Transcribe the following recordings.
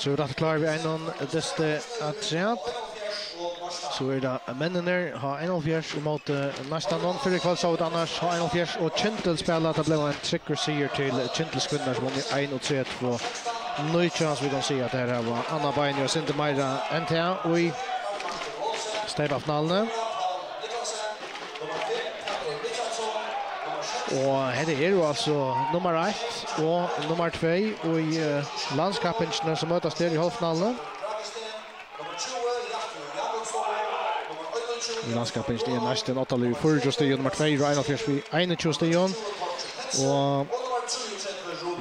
Så är det klar vi en deste atreat. Så är det männen har 1-4 mot nästan någon för kväll så annars har 1-4 och Kintel spelar att det blev en tricker seger till Kintels kvinnor som vann 1-3 på ny chans vi kan se att det här var Anna Bain och Sinte Maira NTA och i stävfinalen. Och här är ju alltså nummer 1 och nummer 2 och i landskapen som mötas där i halvfinalen. Landskapen är nästan 8 lag för just det nummer 2 och 21 station. Och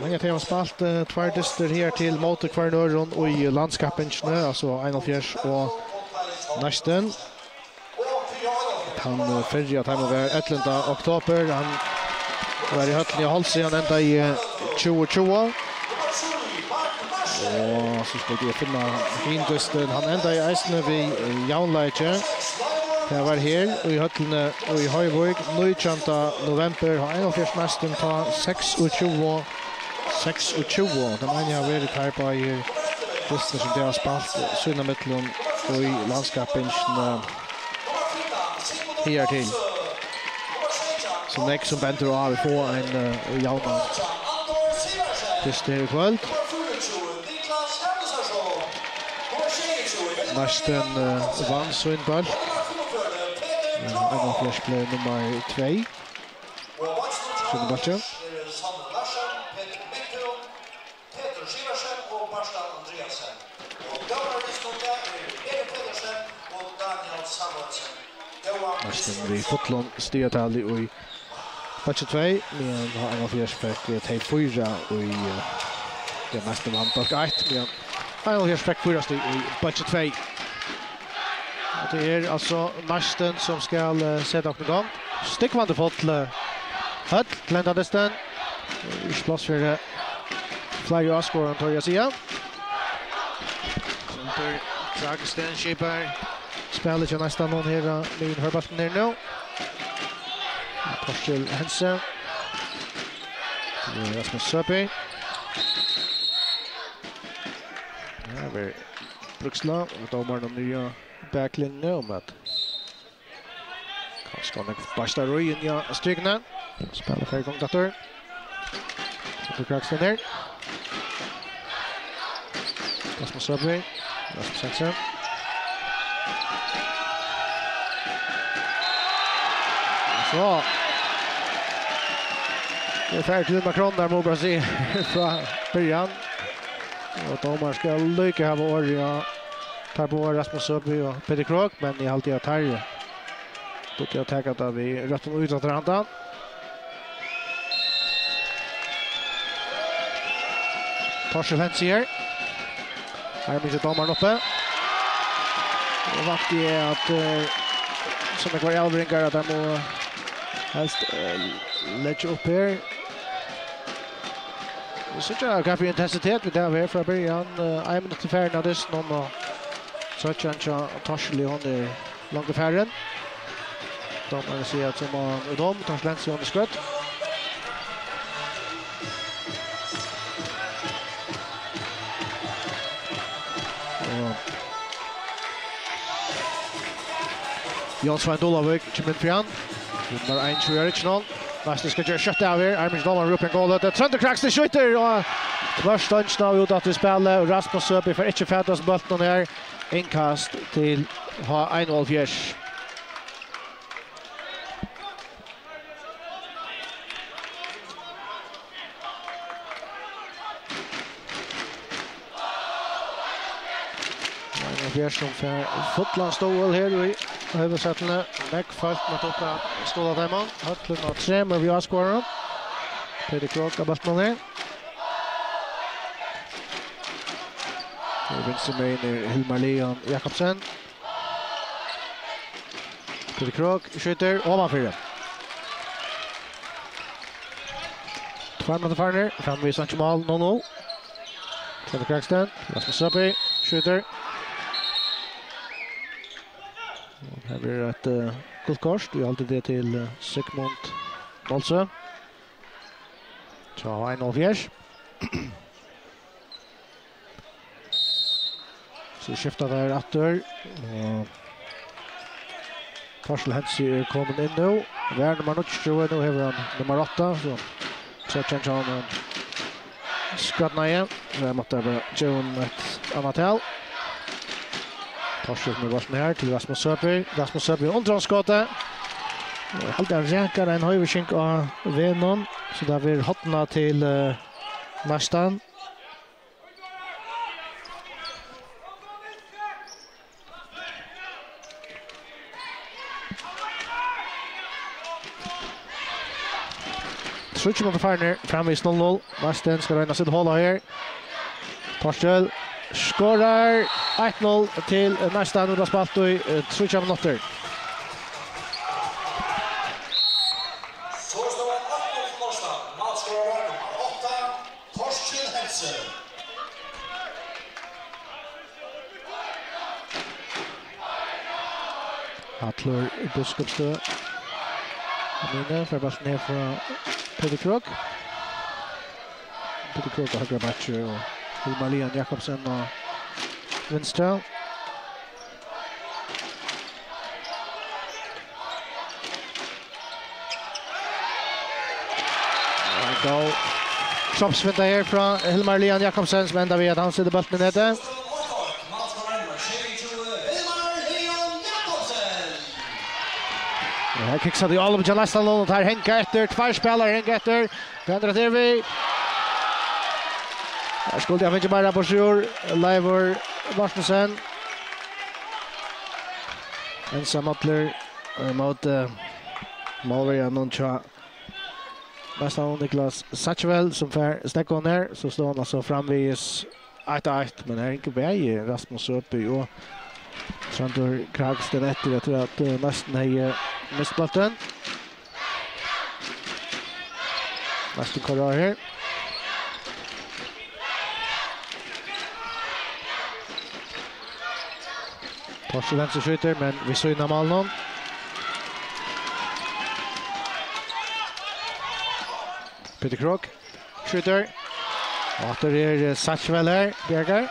många har spalt två dyster här till mot kvarnöron och i landskapen alltså 21 och nästan. Han färdig att han var 11 oktober. Han var i hötten i halsen ända i 2020. Och så ska det finna findusten. Han ända i eisne vid Jaunleitje. Det var här och i hötten och i Höjvåg. 19 november har 41 mästen ta 26. De ena har varit här på i dyster som det har spalt sina mittlån och i landskapen här till. Så nästa som väntar och har få en jauna. Dyster kväll. Nästan vann så en boll. En flash play nummer 2. Så det bara. Nästan vi fotlon styrtal i Patch 2 men har en av fick till 4 och i det mesta vann på 1 men en av fick 4 i Patch 2. Det är alltså nästan som ska sätta upp igång. Stickvande fotl. Höll glända nästan. I plats för flyer scorer på jag ser. Center Dragstan Shipper. Spelar ju nästan någon här med Herbalten där nu. Torshäll Hansen. Rasmus Söpi. Ja, vi Bruksla och domaren de nya backlinjen om att kanske kan basta Roy ja strykna. Spelar för igång dator. Så Kraxton där. Rasmus Söpi. Rasmus Hansen. Så. Det är färdigt Macron där mot Brasil från början. Och domaren ska lycka ha vår ja tar på Rasmus Söby och Peter Krog men i alltid att här då jag tagit av vi rätt ut att randa. Torshäll Hansen här med domaren uppe. Och vart det är att som det går Elvringar att de må helst lägga upp här. Så jag kan få intensitet med det här från början. 1 minut till färden av det någon och så att jag Torshäll i hånd långt i färden. De har ser att som och de tar läns i hånd skott. Jan Svein Dolavik kommer fram. Nummer 1 i original. Nästa ska göra shot av här. Armin Dollar upp en goal. Det Trent Kraxton skjuter och först nu ut att vi spelar Rasmus Söby för inte färdas bollen här. Inkast till ha 1-0 Bjärsson för fotlandstål här i huvudsättene. Mäckfalt med uppa ståla dämman. Hötlen av 3 med vi har skåret. Peter Krog av Bastman här. Det vinner med in i Hilmar Leon Jakobsen. Peter Krog skjuter ovanför. 2 minuter farner. Framvisar inte mål 0-0. Peter Kraxton. Rasmus Söby skjuter. Här blir ett guldkort. Vi har alltid det till Sigmund Bolsö. Så 1-0. Så skiftar där åter. Torshäll Hensi kommer in nu. Vär nummer 20 nu har han nummer 8 så change on skratna igen. Det måste bara John ett annat håll. Torshäll med varsågod här till Rasmus Söby. Rasmus Söby under skottet. Halter räkar en höjvskink av Venon så där vi hotna till nästan. Switch mot Farner framvis 0-0. Marsten ska räkna sitt hål här. Torshäll skorar 1-0 till nästan under spalt och switch av noter. Hattler Biskopstø. Amine för bara ner från Peter Krok. Peter Krok och högra matcher och Hilmar Leon Jakobsen och vänstra. Då kroppsvinter här från Hilmar Leon Jakobsen som ända vid att han sitter bulten i nätet. Här kicksar det alla på nästan långt här Henka efter två spelare Henka efter vänder till vi. Här skulle jag inte bara på sjur Leivor Martinsen. Ensam Atler mot Malvia Noncha. Nästan Niklas Satchvel som för snäckar ner så står han alltså framvis 1-1 men här är inte väg Rasmus Söby och Sandor Kragsten efter jag tror att nästan är missbollen. Nästan kollar här. Torshäll Hensi skjuter men vi så innan mål någon. Peter Krok skjuter. Åter är Satchvel här, Bjergar.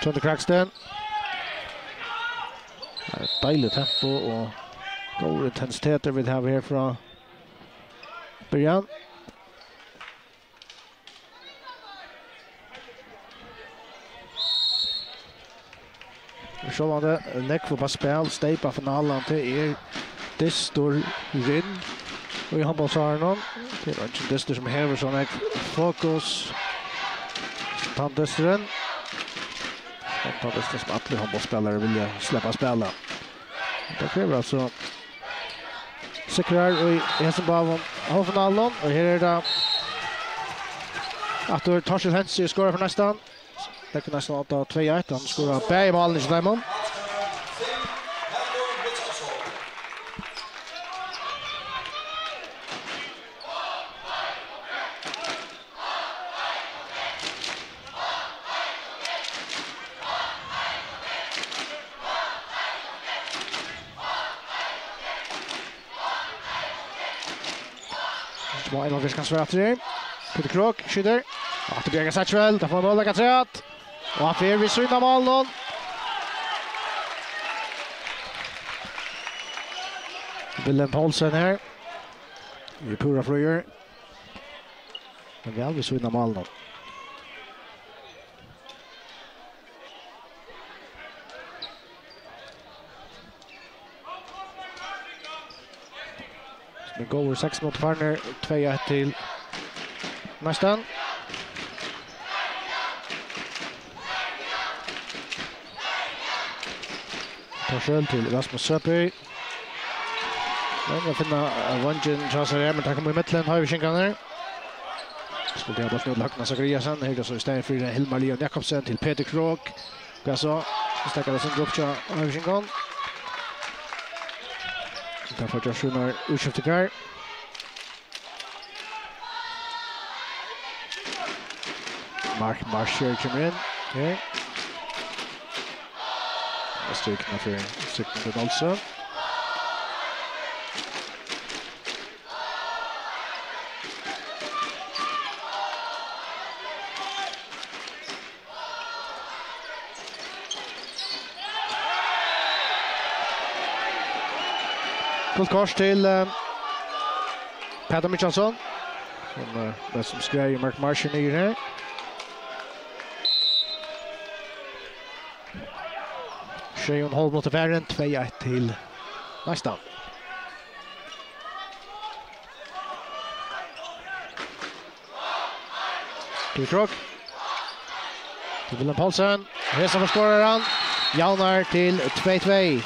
Sandor Kragsten. Dejligt tempo och god intensitet vi har här från början. Så var det läck för på spel, stejpa finalen till Distor Rinn och i handbollsarnon. Det var inte Distor som häver sån här fokus. Tandeströn. Tandeströn som alla handbollsspelare vill släppa spela. Det kräver alltså säkrar och i Hessenbaum halvfinalen och här är det att Torshäll Hensi skorar för nästan. Det kan nästan att 2-1. Han skorar bäg i målen i Slemon. Små en av viskan svär efter det. Peter Krok skjuter. Att Bjergar Satchvel, där får han mål träat. Och att vi synda mål. Willem Paulsen här. Vi pura fröjer. Men vi har aldrig synda mål. Det går 6 mot Farner, 2-1 till nästan. Torshäll till Rasmus Söby. Men jag finner Vangen chansar här, men han kommer i mitten, har vi skinkan här. Skulle jag bara snurra Lackna Zachariasen, här är så istället för Hilmar Leon Jakobsen till Peter Krok. Alltså, stackar det sin grupp till har vi skinkan. Därför att jag sjunar utskiftet här. Mark Marsher kommer in. Här. Jag strykna för Sigmund Olsson. Gult kors till Peter Mitchelsson. Som skrev Mark Marshall i här. Sjöon håll mot värren 2-1 till nästan. Krok. Till Willem Paulsen. Resa för skoraren. Jaunar till 2-2.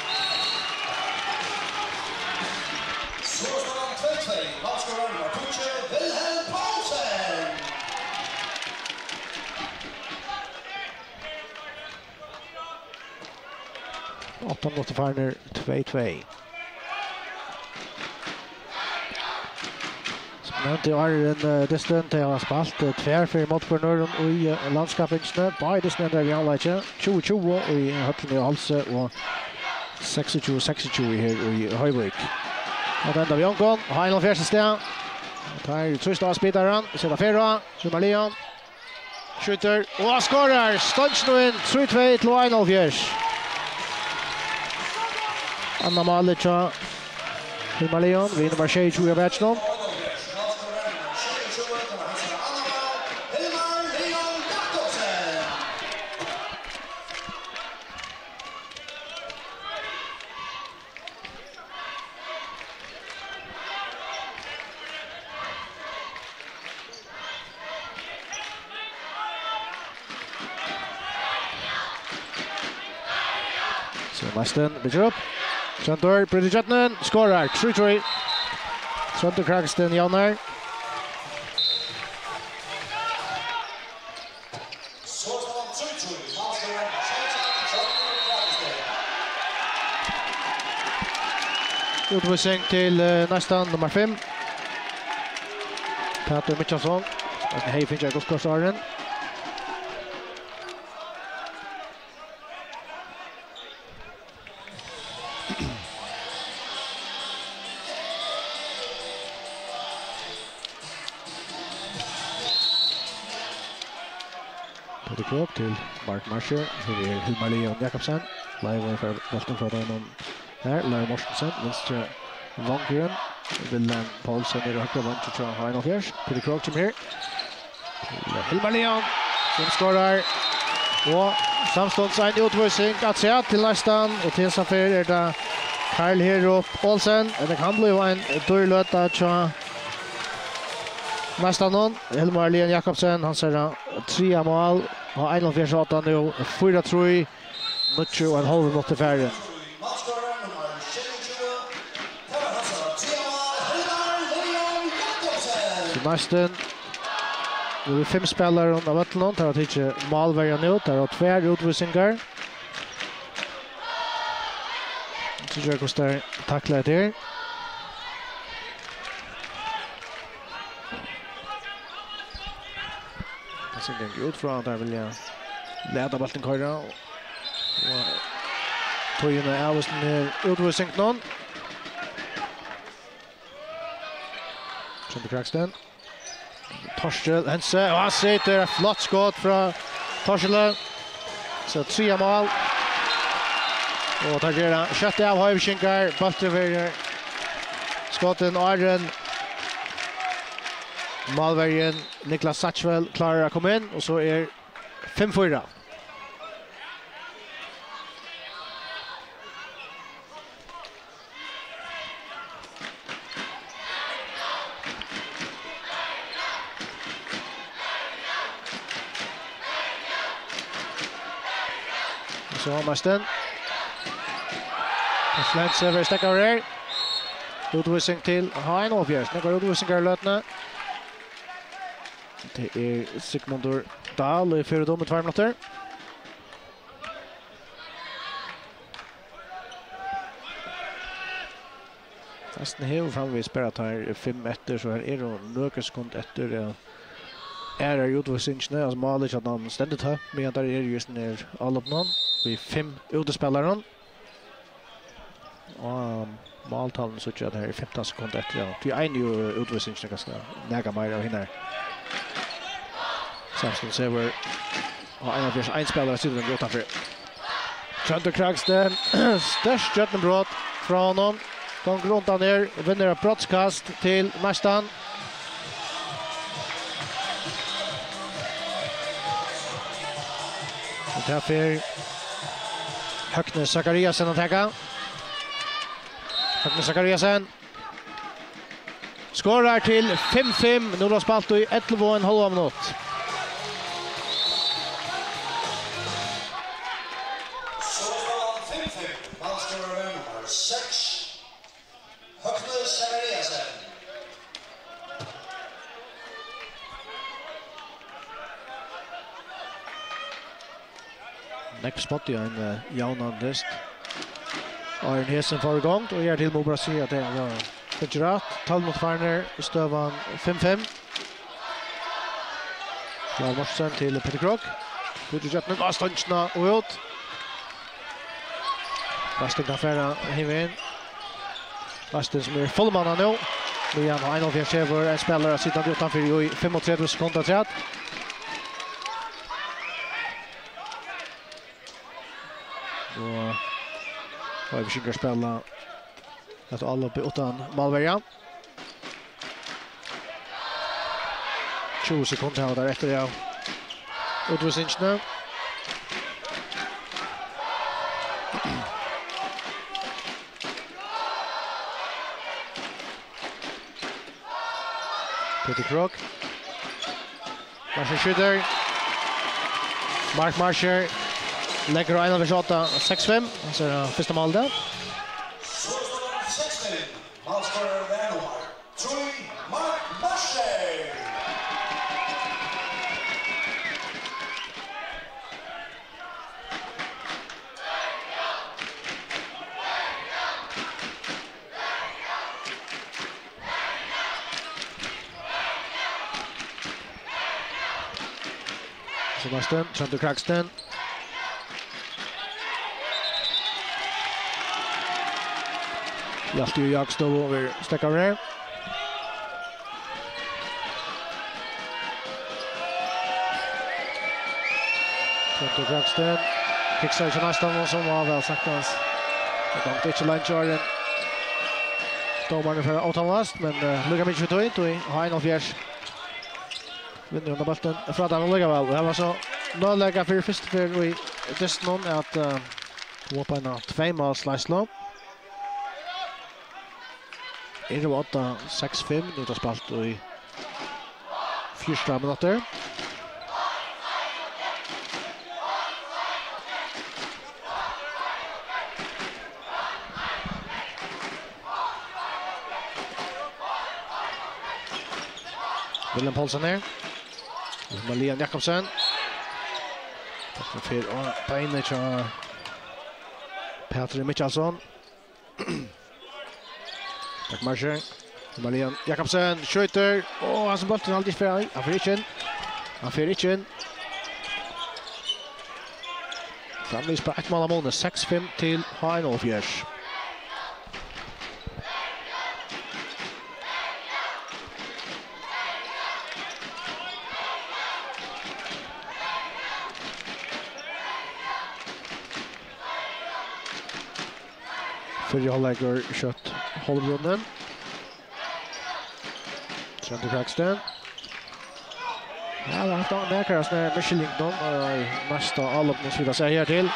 Åtta mot Farner 2-2. Spännande är en distant jag har spalt tvärför mot för norr i landskapet. By this number vi alla inte 20 i Hötlen i Halse och 26 här i Höjvik. Och den där vi omgång final första steg. Tar trust av spelaren, sätter Ferra, Sumar Leon. Skjuter och skorar. Stunchen 3-2 till final fjärs. Anna Malicha Sumar Leon vinner bara 20 av matchen. Weston bygger upp. Santor Bridgetnen skorar 3-3. Santor Kragston Jannar. Utvisning till nästan nummer 5. Peter Mitchelsson. Hej finns jag Gustavsson. Krok till Mark Marshall. Det är Hilmar Leon Jakobsen. Live för bollen från honom. Här, Larry Mortensen. Vänstra Vankeren. Willem Paulsen i högra vänster tror jag har en fjärs. Peter Krok som här. Hilmar Leon som skorar. Och samstånds en utvisning att se till nästan. Och till Safer är det Karl Hero Paulsen. Det kan bli en dörrlöt att nästan någon. Hilmar Leon Jakobsen. Han ser 3 mål. Och 1-4 nu. 4-3. Mycket och en halv mot till färgen. Så nästan. Nu är 5 spelare av Ötland. Det har inte målvärjan ut. Det har 2 utvisningar. Så jag kostar tackla det. Så det går ut från där vill jag leda bollen köra och Toyna är utvisning någon. Som det Kragston. Torsel Hense och han sätter ett flott skott från Torsel. Så 3 mål. Och tar det sjätte av Höjvikinkar. Bollen för skotten Arjen. Malvärjen Niklas Satchwell klarar att komma in och så är 5-4. Så har Marsten. Slants över Stekare. Utvisning till Hein Åfjärs. Nu går utvisningar lötna. Det är Sigmundur Dahl i 4 med 2 minuter. Nästan här framme spelat här 5 efter så här är det några sekunder efter är utvisningen alltså målet att han ständigt har men där är just när alla på någon vi 5 utespelare och måltalen så att det här är 15 sekunder efter ja. Det är en ju utvisningen ganska näga mer av hinner. Samson Sever har en av deras einspelare sitter den utanför. Santor Kragston störst jättebrott från honom. Gång runt han ner, vinner ett brottskast till nästan. Och därför Högne Zachariasen att täcka. Högne Zachariasen skorar till 5-5. Nu har spalt i 11,5 minut. Next spot i en jaunandest. Arjen Hesen får igång och gör till Mobra sig att det var Fidgerat. 12 mot Farner, stövan 5-5. Klar Morsen till Peter Krog. Fidgerat med avståndsna och ut. Basten kan färra hemmen. Basten som fullmanna nu. Nu har Einolf Jenshever en spelare sittande utanför i 35 sekunder träd. Och vi försöker spela att alla uppe utan Malvärja. 20 sekunder här där efter jag utvisningsna. Peter Krog. Marscher skjuter. Mark Marscher. Lägger Einolf vid 6-5. Så är det första mål där. 6-5. Målskorare Värnumar. 3. Mark Marscher. Sebastian, Sander Kraxton. Lasty och Jagstov över stäckar ner. Sander Kraxton. Kicksar till nästan och som var väl saktans. Det kom inte långt Jordan. Domaren för Automast, men lukar mycket för tog i Einolf Fjärs. Vinner under bollen. Fradan och lägga väl. Det var så nolllägga för först för vi just någon att komma på en 2 slice-low. Det var 8-6-5. Nu har spalt i 4 minuter. Willem Paulsen här. Malin Jakobsen. För Payne och Peter Michelsson. Tack Marscher. Malin Jakobsen skjuter. Han som bollen alltid för han får inte in. Framvis på 1 mål av månaden. 6-5 till Einolf Fjärs. Förra halvlek kött Holmgrunden. Sander Kraxton. Ja, det har haft en näkast när Michelin då. Nästa allopning skulle jag säga till.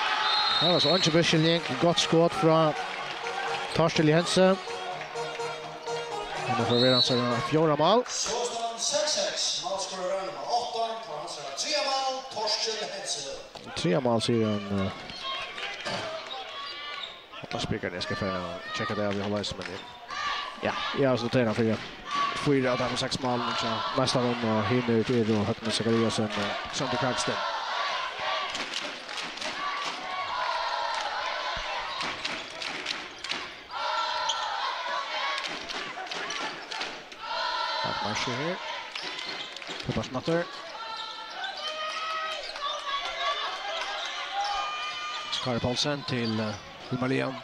Det var så Anche Michelin. Gott skott från Torsten Jensen. Och då får vi den så 4 mål. 6-6. Målskorare nummer 8. På hans 3 mål. Torsten Jensen. 3 mål säger en speaker ska få checka det vi håller som det. Ja, jag så tränar för 4 av 6 mål så nästa gång hinner ut i då Högne Zachariasen och Sander Kraxton. Mark Marscher här. Tobias Natter. Skar Paulsen till Malin.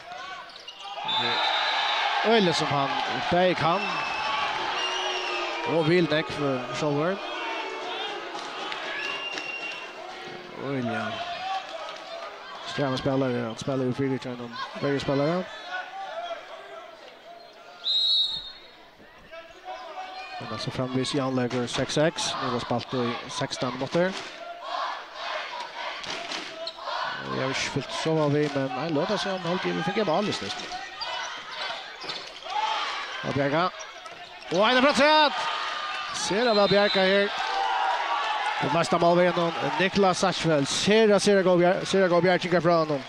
Öle som han bäg kan. Och vill näck för shoulder. William. Stjärna spelare, han spelar ju Fredrik och varje spelare. Men alltså framvis Jan lägger 6-6. Nu har spalt i 16 minuter. Jag har inte fyllt så var vi, men nej, låt oss se om vi fick en ball istället. Och Bjerga. Och en bra träd! Ser det väl Bjerga här. Det nästa mål var genom Niklas Sarsfeldt. Ser det gå Bjerga från honom.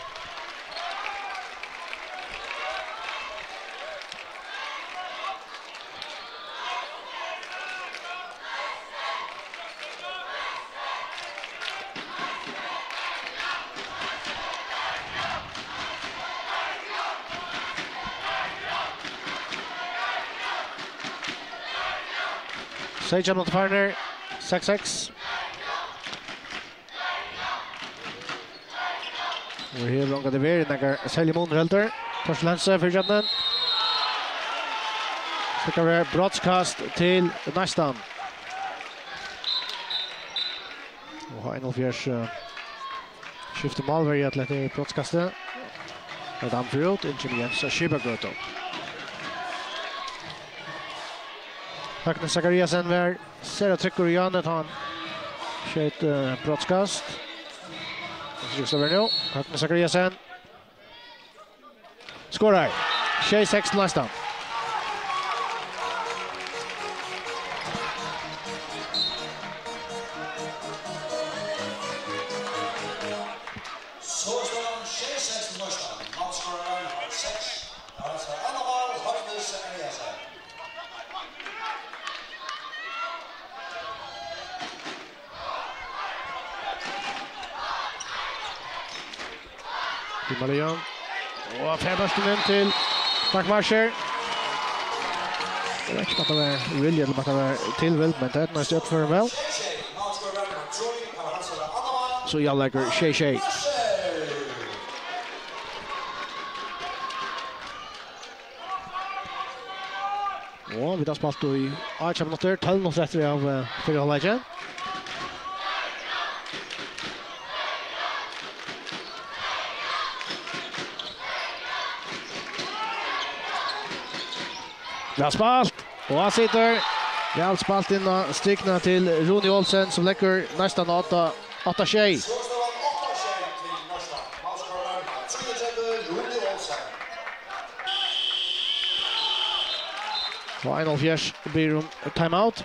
Sejan mot Farner, 6-6. Och här långa det ver när Selje Monrelter. Torsten Lense för Jadden. Så kan vi broadcast till nästan. Och har en fjärs skifte målvärd att lägga broadcastet. Adam Frot, Ingemjens och Shibagoto. Högne Zachariasen var ser att trycker igen att han sköt broadcast. Just över nu. Högne Zachariasen skorar. 6-6 nästan. Så står han 6-6 nästan. Han skorar 6. Alltså andra mål Högne Zachariasen. Marian. Och Fäbersten in till Backmarscher. Jag vet inte om det var vilja eller om det var tillvild, men det är nästan upp för väl. Så jag lägger Shea. Och vi har spalt i 8 minuter, 12 minuter efter av fyra halvleken. Bra spalt! Och han sitter. Väl spalt in och strykna till Roni Olsen som lägger nästan 8-tjej. Och en fjärs blir timeout.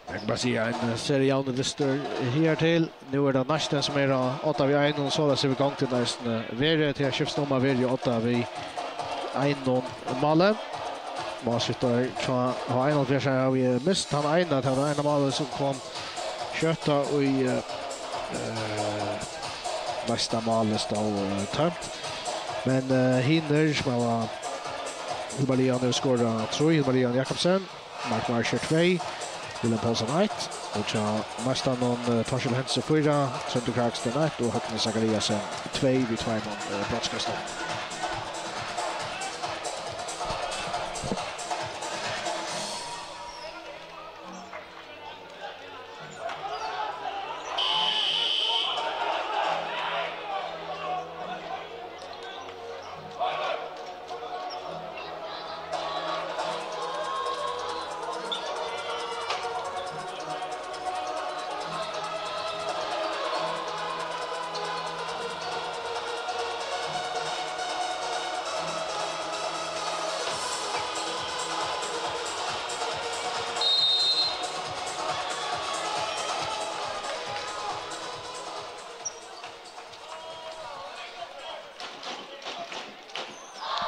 Jag kan bara säga en serial lister här till. Nu är det nästan som är 8-1 och så där ser vi gång till nästan. Värre till skiftsnummer värre 8-1 målet. Målskyttar har en av flera har vi mist han ena till en av målen som kom köta och i nästa mål står tömt. Men hinner som var Hilbalian nu skorar 3, Hilbalian Jakobsen, Mark Marscher 2, Willem Paulsen 1 och så nästan någon Torshäll Hense 4, Sönder Kragston 1 och Högne Zachariasen 2 vid 2 någon brottskastar.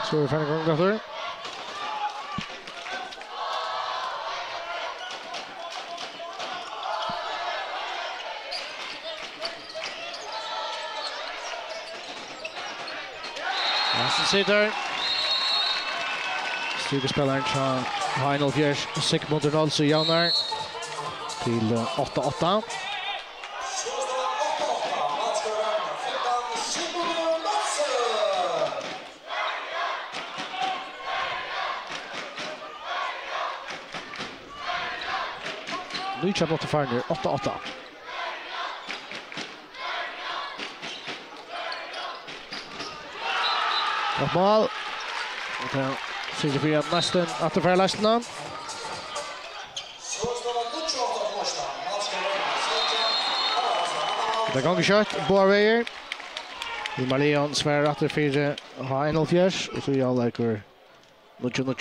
Så vi färdig gång efter. Lassen sitter. Styrkespelaren Heinolf Fjärs Sigmund Ronalds och Janar till 8-8. Nu kör Lotte Farner 8-8. Mål. Och sen 4 nästan att för Lasten. Det gånger kött, båda vägar. Vi Marion svär att det fyra har en fjärs och så jag läker Nucho. Så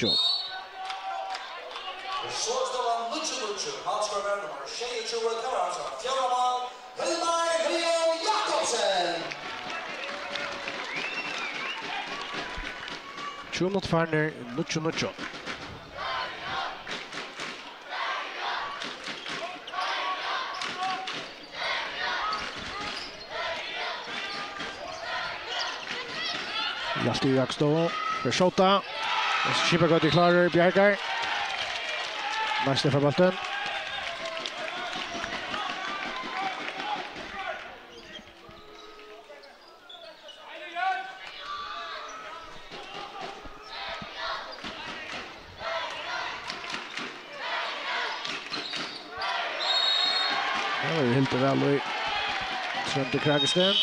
står han Nucho. Han ska vara nummer 26 Karlsson. Fjärde mål. Hilmar Leon Jakobsen. 20 mot Farner, Nucho. Hjalti Jakstå, för skjota. Skipper går till klarer, Bjergar. Nästa för bollen. Det var helt väl i Svante Kragesten.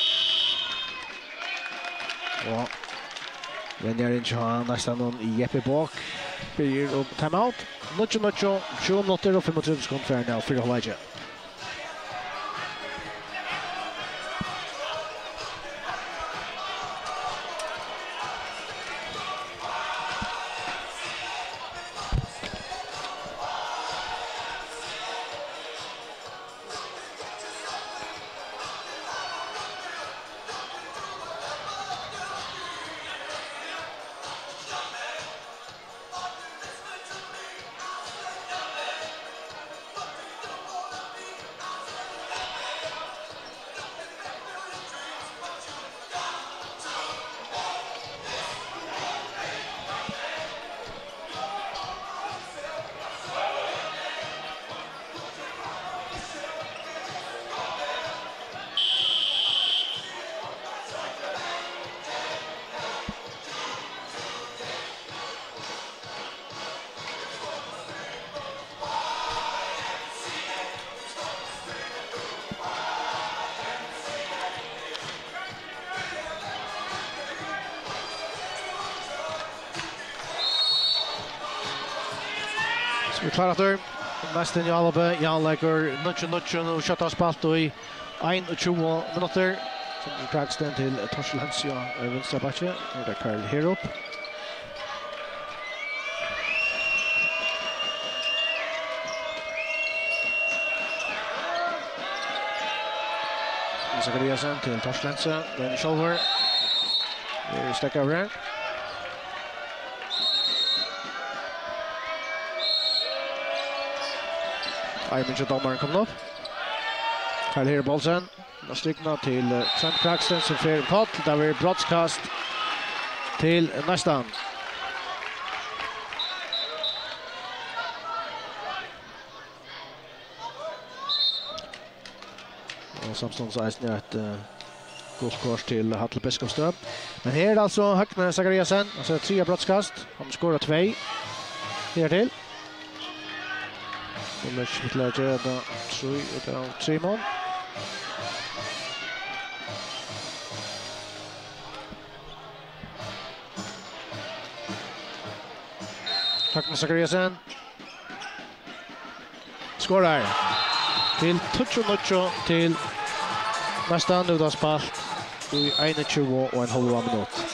Ja. Vänjar inte ha nästan någon i Jeppe bak. Blir upp timeout. Nucho. 20 minuter och 35 sekunder för nu för Hawaii. Vi klarar det. Nästan Jalabbe, Jan lägger Nucho och skottar spalt i 21 minuter. Som Kragston till Torshäll Hansja vänstra backe. Och där Karl Herup. Zachariasen till Torshäll Hansja. Den shoulder. Vi stäcker över. Minns domaren kom upp. Karl Herup Bolsen. Då strykna till Svante Kragston som för pott. Där var brottskast till nästan. Och samstånds är ett gott kors till Hattle Biskopstöp. Men här är det alltså Högne Zachariasen. Alltså 3 brottskast. Han skorar 2. Här till. Och match med läge då 3 mål. Högne Zachariasen. Skorar. Till Nucho till nästan ut av spalt i 21 och en halv minut.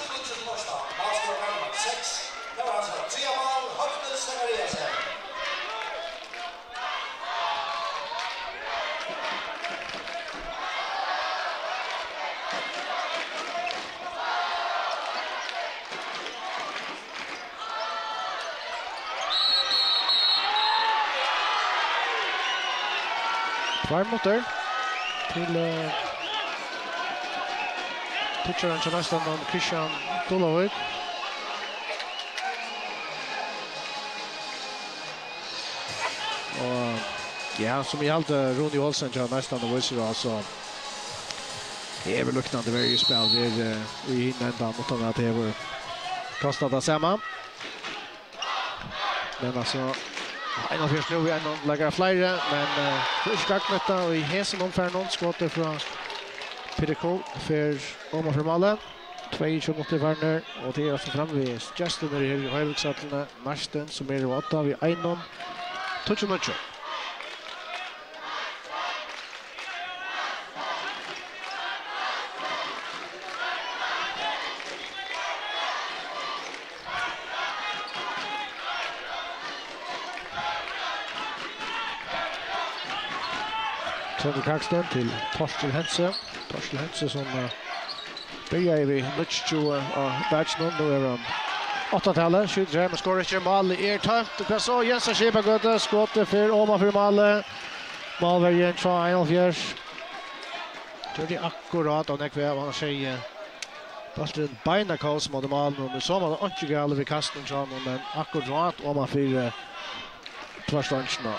Varmoter till pitcharen till nästan om Christian Dolovic. Och ja, som i allt Ronny Olsen till nästan och visar alltså det är väl luktande varje spel vi hinner mot att det var kostat det samma. Men alltså en av först nu vi ändå lägger flera men skaknetta och i hesen omfär någon skottet från Peter för Omar Formalen 22 mot Werner och det är alltså framvis Justin där i högsattlarna Marsten som är 8 vid Einon Nucho. Trønder Kragsted til Torsten Hense. Torsten Hense som börjar vi Lutsch och Bergson nu är han 8-tallet, skjuter här men skårar inte mål är tömt och så Jens Skipagöte skottet för Oma för mål. Målvärden Charles Fjärs. Det är akkurat och när han säger Bollen beina kaos mot mål nu så man inte gärna vid kasten men akkurat Oma för tvärsvänsterna.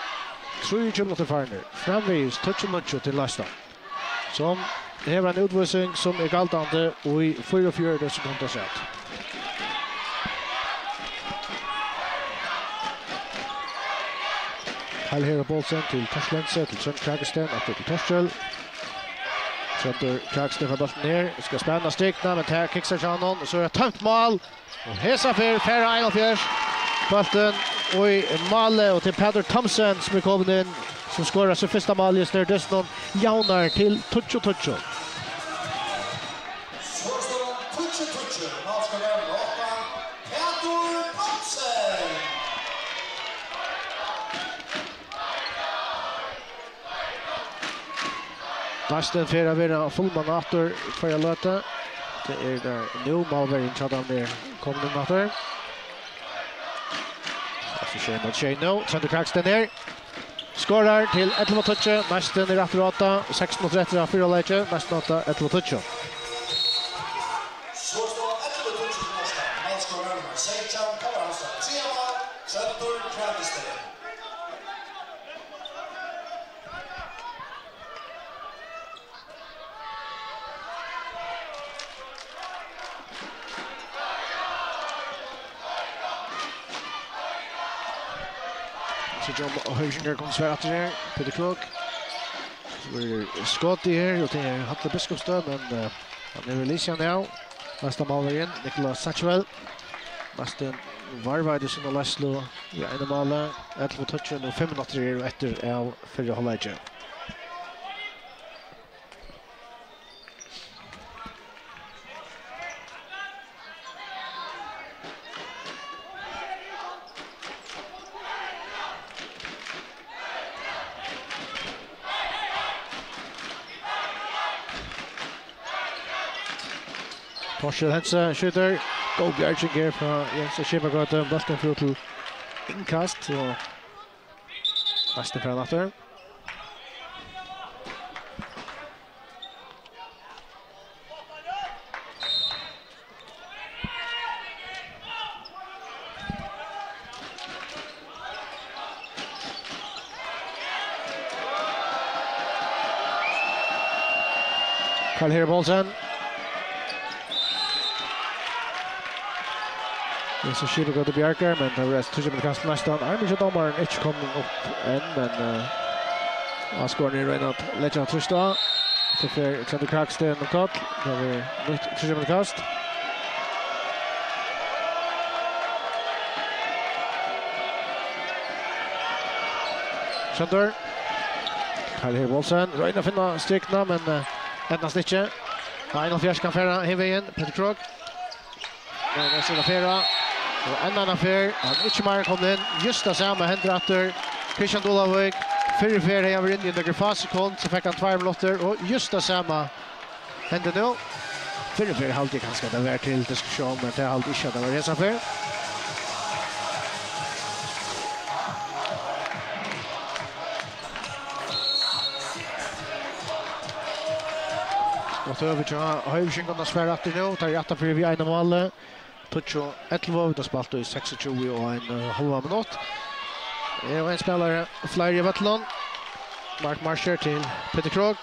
3 minuter farner. Framvis touch mucho till Leicester. Som det var en utvisning som är galtande och i 44 sekunder set. Här här bollen till Torslense till Trent Kragsted efter till Torshäll. Trent Kragsted har bollen ner. Ska spänna stekna men tar kicksar Janon och så är det tömt mål. Och hesa för Ferra Einelfjärs. Bollen och i Malle och till Peter Thompson som är kommit in som skorar sitt första mål just där Desnon jaunar till Tuccio. Så står Tuccio. Han ska vara låta Peter Thompson. Nästan för att vara fullman åter för att låta. Det är där nu Malvern chadan där kommer in åter. Så kör mot Shane Trent Kragsted ner. Skorar till 11 Tuccio. Nästan i rätt rota. 6 mot 3 för Leche. Nästan 11 Tuccio. Så står 11 Tuccio nästa. Han ska vara nummer 16 Kavansa. Trent Kragsted. John Höjsinger kommer svära till här. Peter Krog. Skott i här och till Hatle Biskopstad men han är released nu. Nästa målvärden Nicolas Satchwell. Nästan varvade sin Laszlo i ena målet. 11 touchen och 5 minuter efter av förra halvlek. Torshäll Hense skjuter. Go Bjärching här från Jens Skipagöte. Bollen för till inkast. Och nästa för natten. Karl Herbolsen. Det så skjuter går till Bjarkar men det rest touch med kastan nästan. Armin domaren inte kommer upp än men han skår ner redan att lägga trusta. Det för Trent Kragsted och Kott. Det är nytt touch med kast. Center. Karl Herbolsen redan finna sträckna men endast inte. Einelfjärs kan färra hela vägen. Peter Krog. Men det ser affära. Och en annan affär. Han inte mer kom in. Just det samma händer efter Christian Dolavik. Förr jag var inne i några fasekund så fick han 2 minuter. Och just det samma händer nu. Förr halvtid kanske det var till diskussion. Men det är alltid inte det var resa för. Och över till Höjsingarna svär att det nu. Tar rätta för vi ena målet. Tuccio 11 då spalt i 26 och en halv minut. Det var en spelare Flyer Vatlon. Mark Marsher till Peter Krog.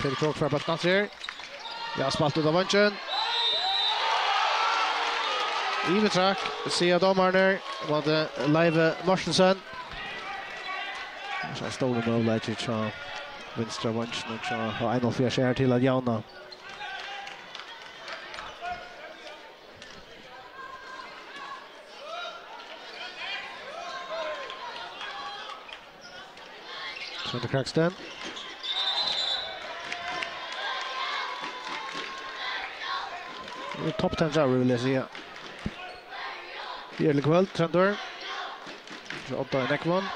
Peter Krog för bollen ner. Ja, spalt ut av vänchen. I betrack ser domaren vad det live Marstensen. Så står det mål till Charles Winstra vänchen och Charles har en fjärde skär till att jauna. Trent Kragsted. Top 10 job vill jag säga. Pierre Lekveld, Trendor. Så 8 Nekvon.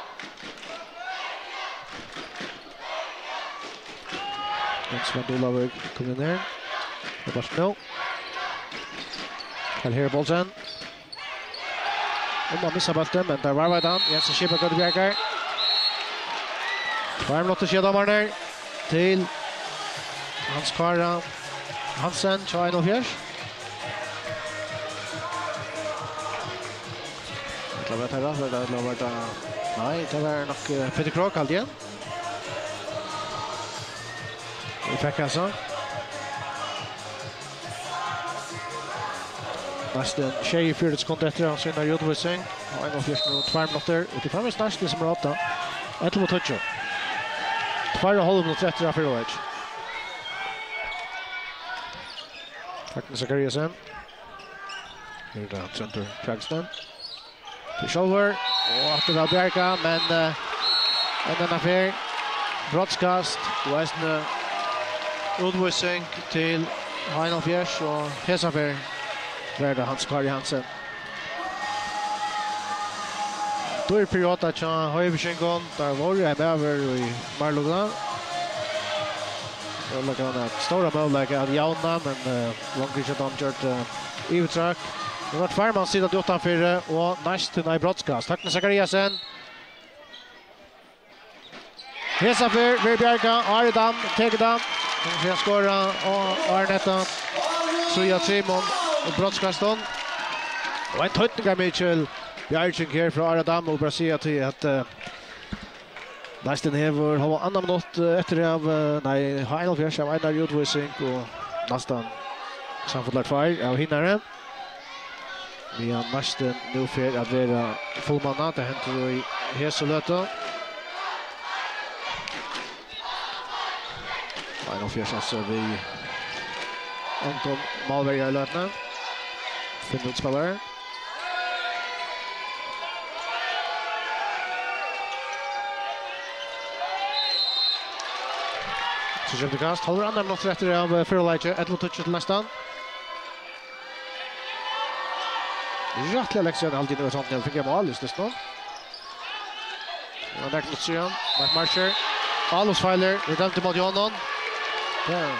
Sven Dolaberg kommer in där. Det var snö. Här här bollen. Och man missar bollen, men där var han. Jensen Schipper går till Bjergar. Varm låter sig domarna till Hans Kara Hansen, Chino Fjärs. Det var det här, det var det. Nej, det var nog Peter Krok allt igen. Vi fick alltså. Nästan 24 sekunder efter han synar Jodvising. Och en av fjärsten och 2 minuter. Utifrån är snart det som är 8. 11 mot touch. 2,5 minuter efter av Firowage. Tack med Zachariasen. Här är det center Kragston. Till Sjolver. Och efter av Bjerka, men en affär. Broadcast. Western Jodvising till Heinolf Fjärs och Hesafer. Värda Hans Kari Hansen. Då är period att jag har överskängon. Där var jag med över i Marlugna. Jag lägger en stora möjlighet att jauna, men långt inte de gjort uttryck. Det var Färman sidan till 8-4 och näst till Nei Broadcast. Tack med Zachariasen. Hesafer, Verbjerga, Aredam, Tegedam. Han ska skåra och Arnetta. Suja Simon. Och Broadcaston. Och en tötningar Mitchell. Bjerging här från Aradam och Brasilien till att nästan hever har annan minut efter av nej Heinolf Fjärs av Einar Jodvising och nästan samfällt fire av hinnare. Vi har nästan nu för att vara fullmanna. Det händer i Heselöta. Heinolf Fjärs alltså vi Anton Malberg i lötna. Finner utspelare. Så köpte kast. Håller andra minuter efter av Firolage. 11 touch till nästan. Rättliga lektion alltid nu sånt. Jag fick mål just det då. Och där kan se han. Mark Marcher. Allos Filer. Det dömde mot Johansson. Ja.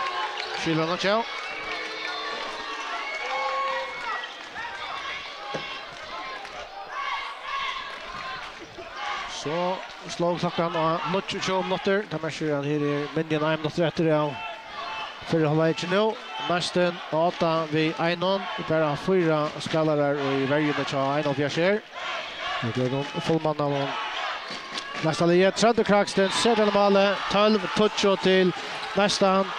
Skillar något jag. Så slag klockan och 20 minuter. Det märker han här i mindre än 1 minut efter det. För att hålla nu. Nästan 8 vid Einon. Bara 4 spelare i varje match av Einon Fjärs. Det är de fullmanna av nästa liet. Sönder Kragsten. Sedan målet. 12 touch till nästan.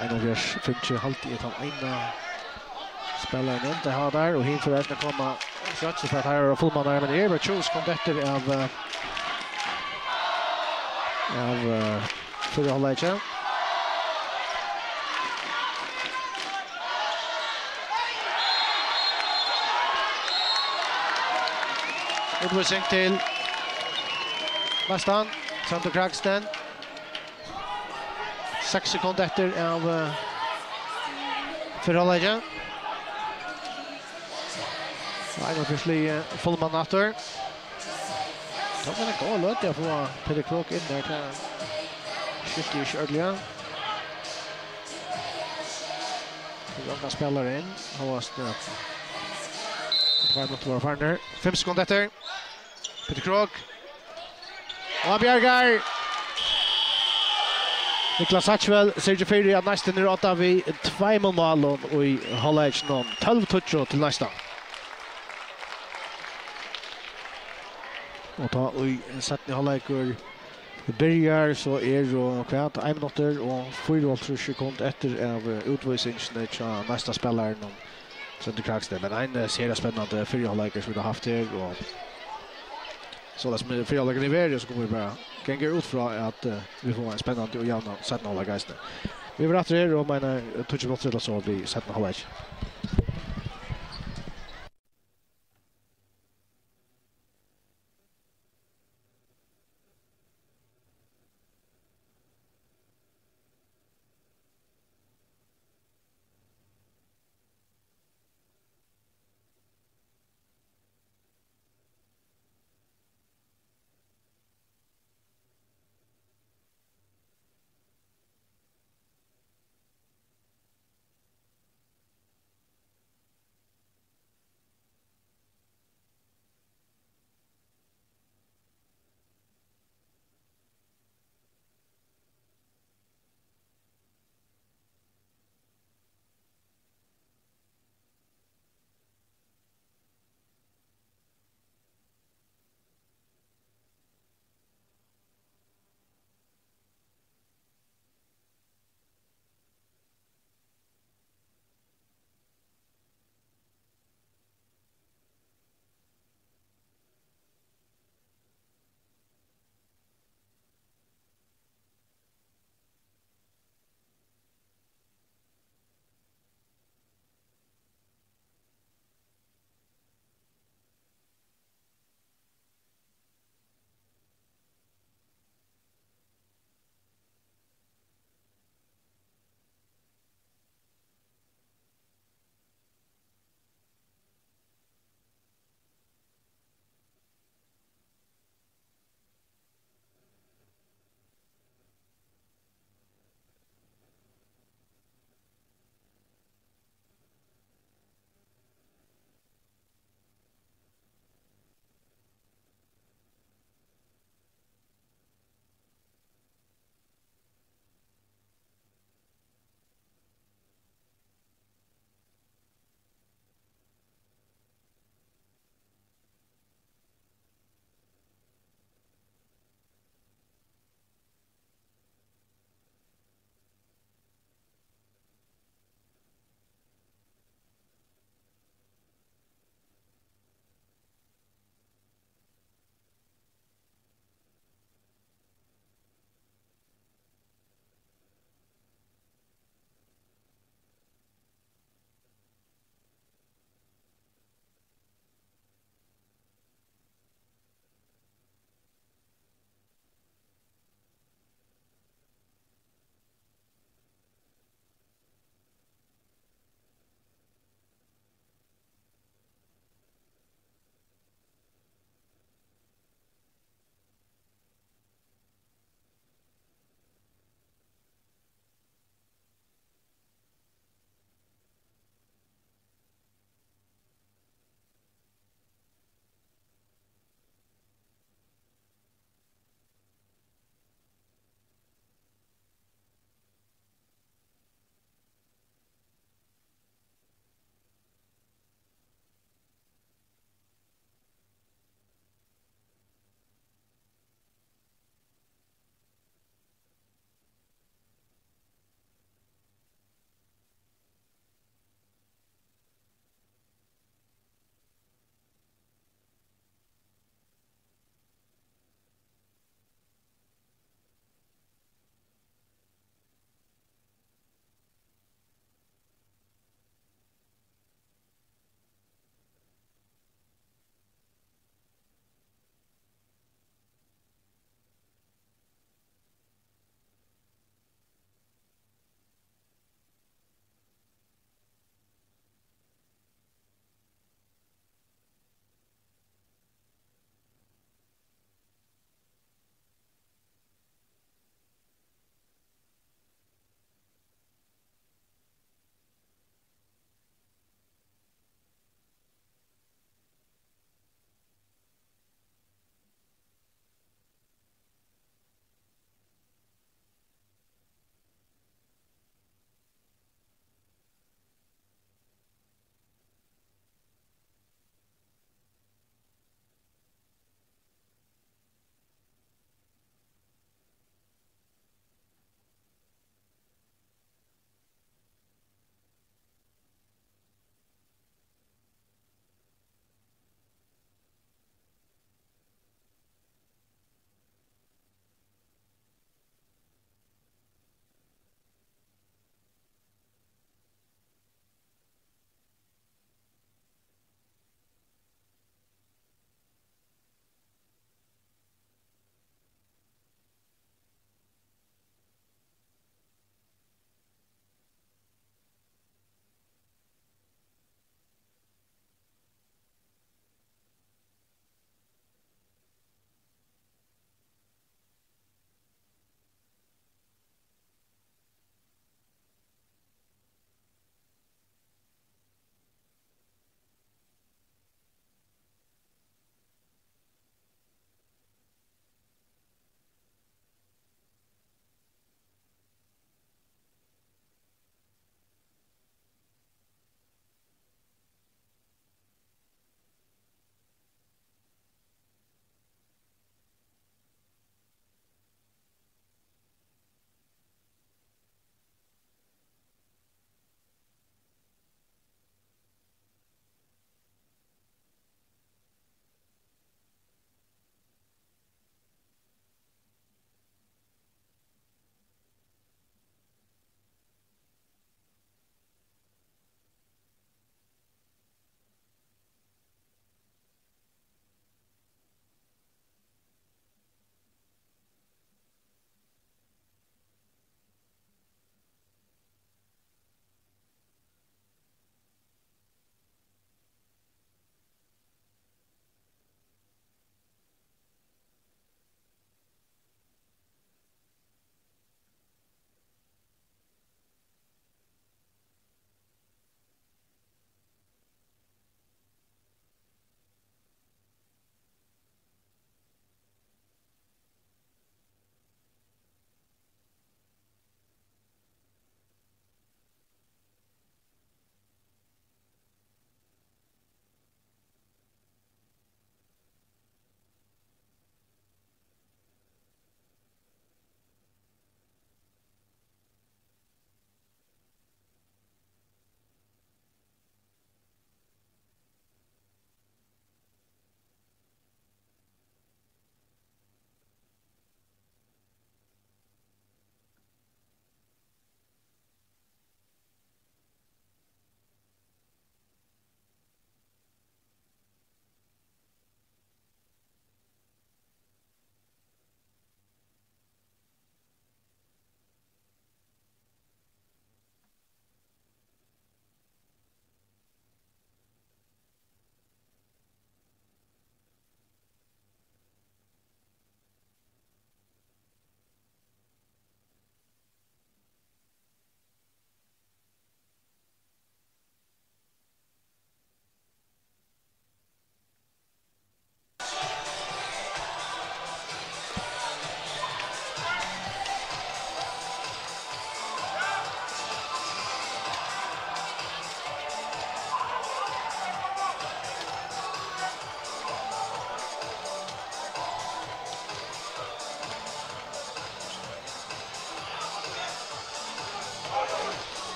Einar Fjärs finner alltid att han ena spelaren inte har där och hinner att komma så för att här är fullman där, men det är bara Charles kom efter av förra halvleken. Det var sänkt till Bastan, Santo Kragsten. 6 sekunder efter av förhållningen. Einar Fjärs fullman efter. Då kan det gå löt jag får Peter Krok in där till skiftet i Kjörliga. Det kan spelare in. Han var snöt. Det var mot våra partner. 5 sekunder efter. Peter Krok. Och Bjergar. Niklas Hatchwell, Sergio Ferri av nästan i 8 vid 2 mål och i halvleken 12 touch till nästa. Och ta i sätten i halvleker börjar så är det kvart 1 minuter och 4 sekunder efter av utvisningen till nästa spelare Sönder Kragsten. Men en serie spännande fyra halvleker som vi har haft här och så det som fyra halvleker i världen så kommer vi bara gänga ut från att vi får en spännande och jämna sätten halvleker. Vi vill efter er och menar touch bort eller så vi sätten halvleker.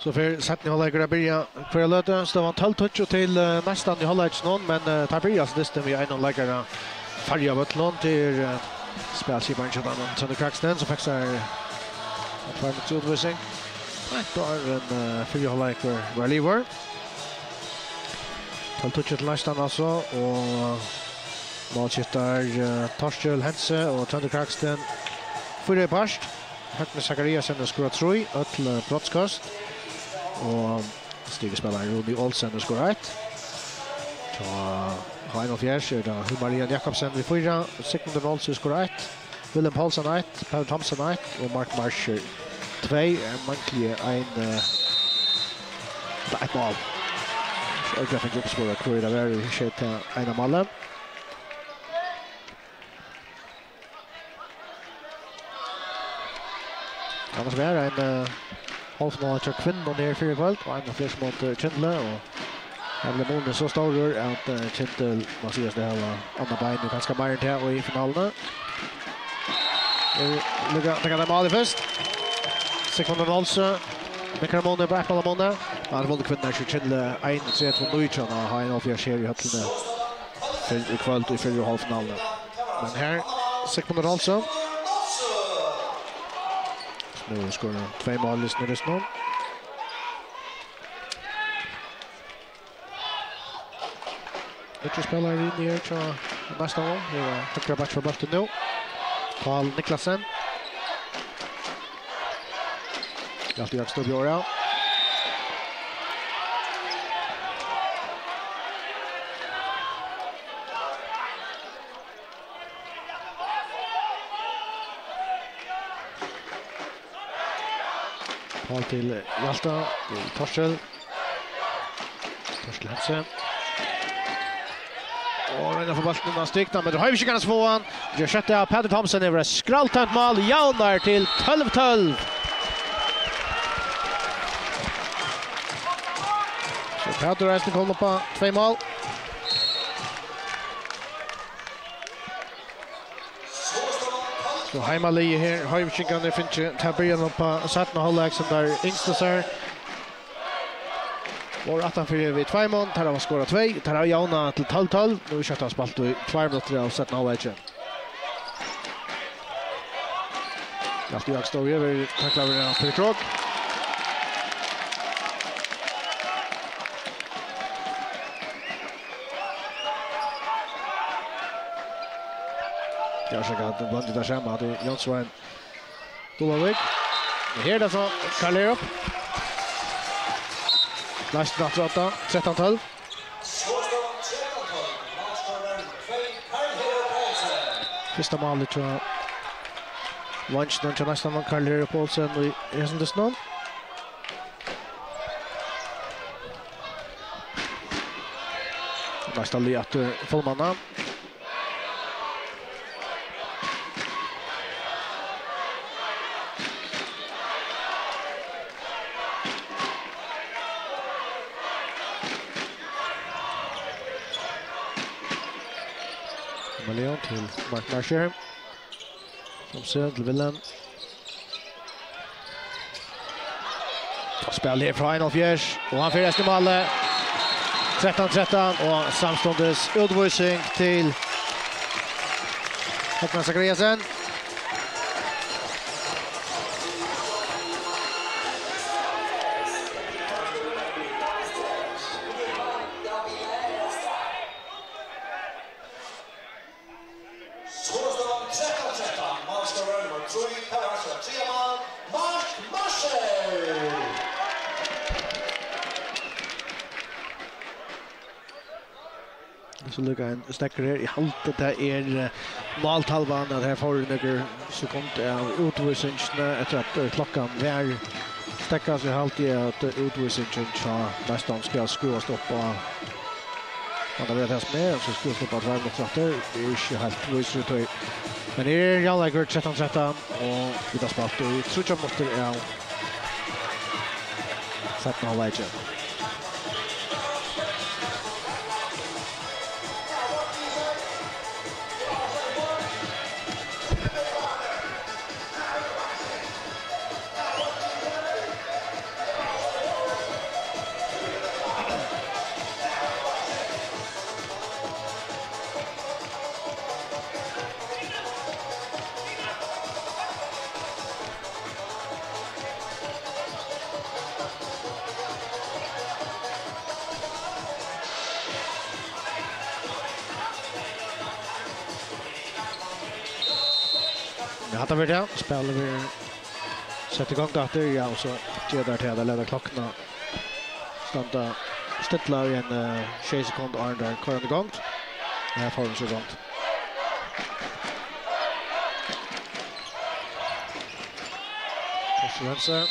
Så för sätten håller jag börja för löta så var 12 touch till nästan i halvlek någon men tar börja så det vi en lägger färja vart lån till spelskipan så det Crackston så fixar att få ett utvisning. Nej, då är en färja halvlek var lever. 12 touch till nästan alltså och målskyttar Torstjøl Hense och Tønder Crackston för past. Högme Zachariasen och skorar 3 till brottskast. Och stigespelaren Rudi Olsen skorar 1. Så Heino Fjärs är det Maria Jakobsen vid 4. Sigmund Olsen skorar 1. Willem Paulsen 1. Paul Thomsen 1. Och Mark Marsher 2. Manklige ett mål. Så jag fick uppspåra kvar det där i skett en av målen. Annars var det en halvfinal till kvinnor ner för kväll och en fler mot Kindle och här blev målen så stor att Kindle måste göra det här andra benet ganska mer till i finalen. Det kan mål först. Sekund Olsen. Det kan målen på alla målen. Man valde kvinnor till Kindle 1-3 från Nujchan och har en av flera serier höllne för kväll och för halvfinalen. Men här Sekund Olsen. Nu skorar 2 mål i snurren. Mycket spelare in i så nästa gång. Det är högra back för bollen nu. Paul Niklasen. Alltid jag står Björn. Paul till Hjalta, till Torstjøl Hense. Och den får bollen av stikna, men då har vi inte kunnat få han. Gör sätta av Peter Thomsen över ett skraltant mål. Jaunar till 12-12. Så Peter Reisner kommer på 2 mål. Så hemmalige här har vi inte kunnat finna till början på 17 halvlek som där Ingstasar. Var 18 för vid 2 mål, tar av skora 2, tar av Jauna till 12-12. Nu köttar spalt i 2 minuter av 17 halvlek. Alltid jag står över tacklar vi den Peter Krog. Jag ska att blandat där hemma hade Jansson Dolavik. Här då så Karl upp. Nästa trata 13-12. Första målet tror jag. Lunch den till nästa man Karl Paulsen och är som det snart. Nästa liat Folmanna. Leon till Mark Marsher. Som ser till Willem. Spel här från Heino Fjärs. Och han får resten av målet. 13-13 och samståndes utvisning till Högme Zachariasen. Så lukar en stäcker här i haltet. Det är maltalvan. Det här får några sekunder av utvisningen efter att klockan var stäckas sig alltid att utvisningen nästan ska skruas upp och man har vet med så skruas upp att varje minuter. Det är inte helt visst. Men det är Jan-Leikert 13-13 och vi tar spalt i 30 minuter av 17 halvlek. Jag hade varit det. Spelar vi sätter igång där ja och så ger där till att lägga klockan. Standa stilla i en 6 sekunder under körande igång. Här får vi så långt. Vänster.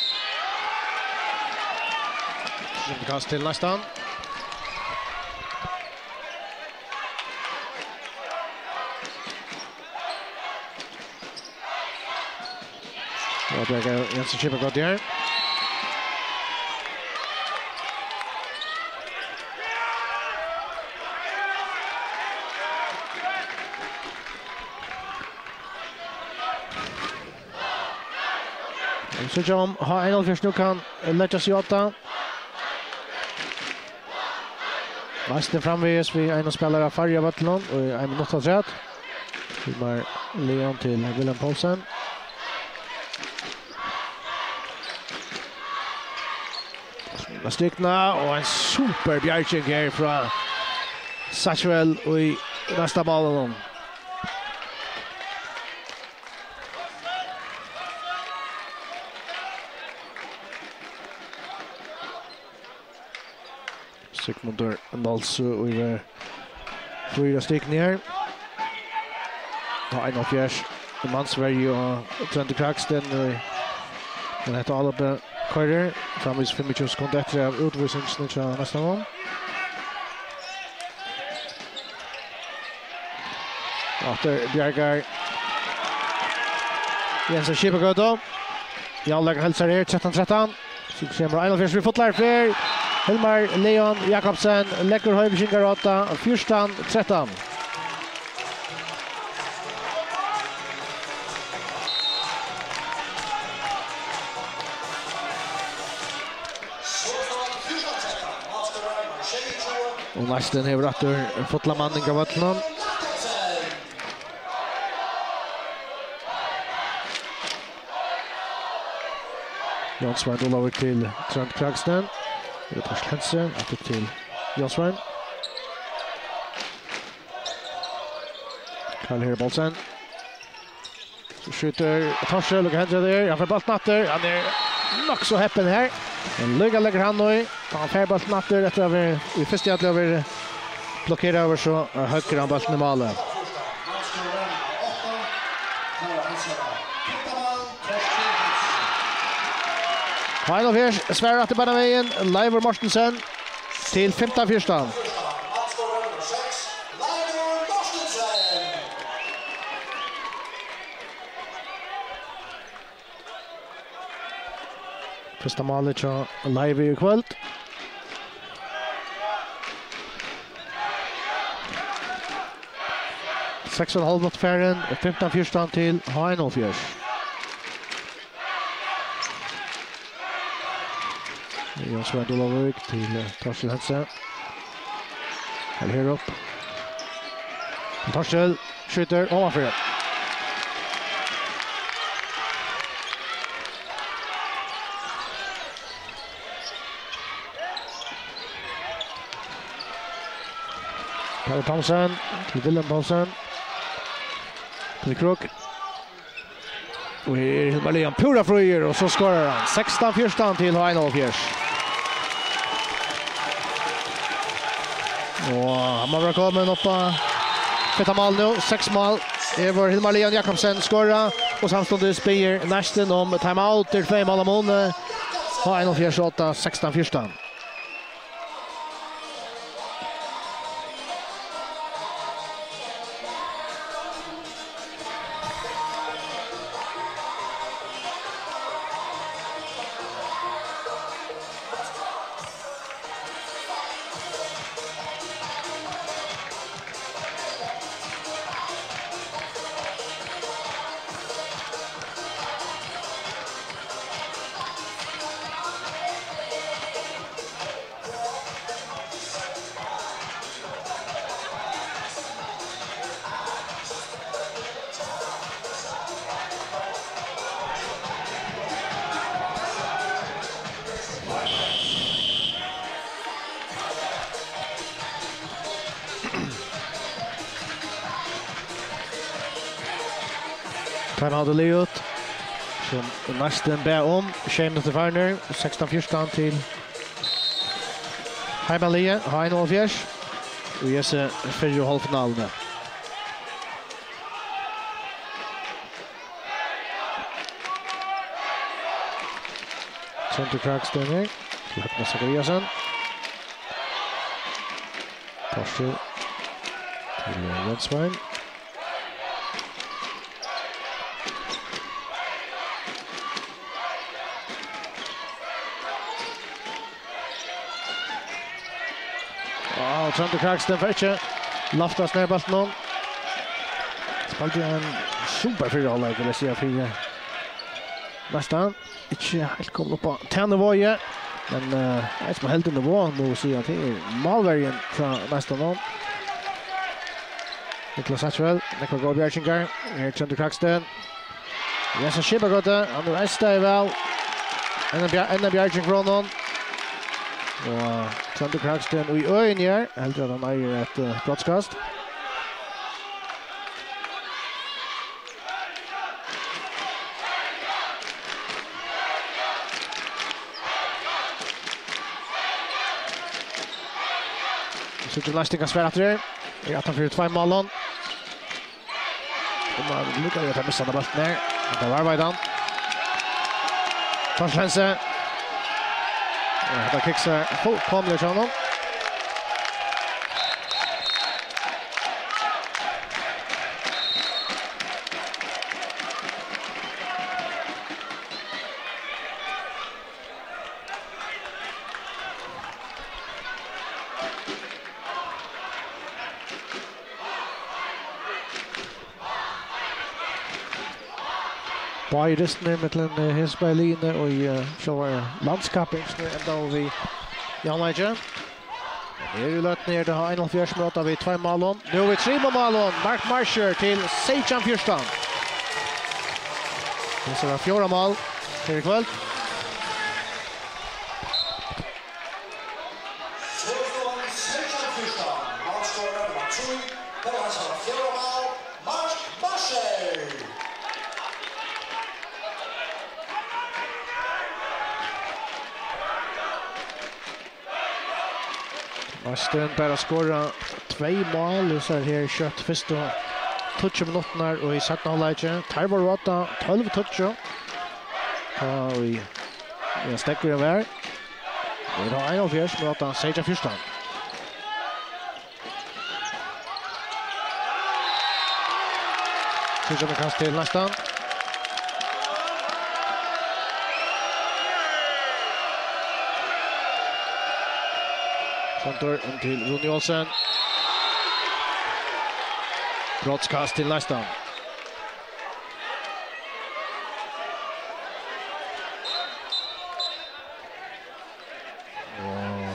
Vi kast till nästan. Ja, det är Jensen Chipper gått där. Så John har en allför nu kan lägga sig åtta. Vasten framvis vi en spelare Farja Vattlon och en minut att rätt. Filmar Leon till Willem Paulsen. Stikna och en super bjärking här från Satchwell i nästa bollen. Sigmundur Nolsu över 4 stycken här. Ja, en av fjärs. Mansverige och Trent Kraxten. Den heter Alabe Køyrer. Framvis 25 sekunder efter av utvisningen till nästa gång. Åter Bjergar. Jensen Kipegødå. Jarl hälsar er 13-13. Så kommer en av fjärs vi fått lär för. Hilmar Leon Jakobsen lägger höjbeskingar 8, 14-13. Och nästan har rätt fått la mannen av vattnen. Jonsson då över till Trent Kraxten. Det tar Slense, att till Jonsson. Karl Herbolsen. Så skjuter Torsel och händer där. Han får bollen natter. Han är nog så häppen här. En lugga lägger han nu. Han får bollen natter efter över i första hjälp över blockerar över så höger han bollen i målet. Final Fish svär att det bara vägen Leivor Mortensen till 15-14. Första målet så Leivor i kväll. Sex och en halv mot färden 15-14 till Final Fish. Jag svär Dolovik till Torsel Hense. Här upp. Torsel skjuter ovanför. Kalle Thomsen till Willem Paulsen. Till Krok. Och Hilmar Leon pura fröjer och så skorar han. 16-14 till Final Fish. Och Hammarby kommer upp på feta mål nu, 6 mål. Över Hilmar Leon Jakobsen skorra och samståndet ber nästan om timeout till 2 mål om hon. Har 1-4-8, 16-14. Timeout och Leot. Som nästan bär om. 20 minuter Werner. 16-14 till Heimalie. Har en avgörs. Och ger sig 4,5-finalen. Center Kragston här. Läppna Zachariasen. Torster till Jenswein. Center Kragston för inte laftas ner bollen. Spelade en super fyrhållare vill jag säga för nästan. Inte helt kom upp på tennivåje. Men jag som helt nivå nu ser jag till Malverian från nästan någon. Niklas Satchwell, Nico Goldbjergingar, här Center Kragston. Jens Schibagota, han är nästa väl. En Bjerging från någon. Och Center Kragston i ögon här. Helt att han är ett brottskast. Så det nästan kan svära till. Jag har för 2 mål. Och man lyckas att missa den bollen ner. Det var Vajdan. Torslense. Det kickar fullkomligt från honom. Bajristen mellan Hesbergline och själva landskapet ända vi Janmaja. Det är ju lätt ner det har 1,4 minuter vid 2 mål. Nu har vi 3 mål. Mark Marsher till Sejan Fyrstan. Det så var 4 mål för ikväll. Marsten bara skora 2 mål så här kött första 20 minuter och i sätta halvlek. Tarvar Rota 12 touch. Ja, vi stäcker över. Det har en av fjärs med att Sejan Fyrstan. Så vi kan till nästan. Kontor till Ronny Olsen. Brottskast till nästan.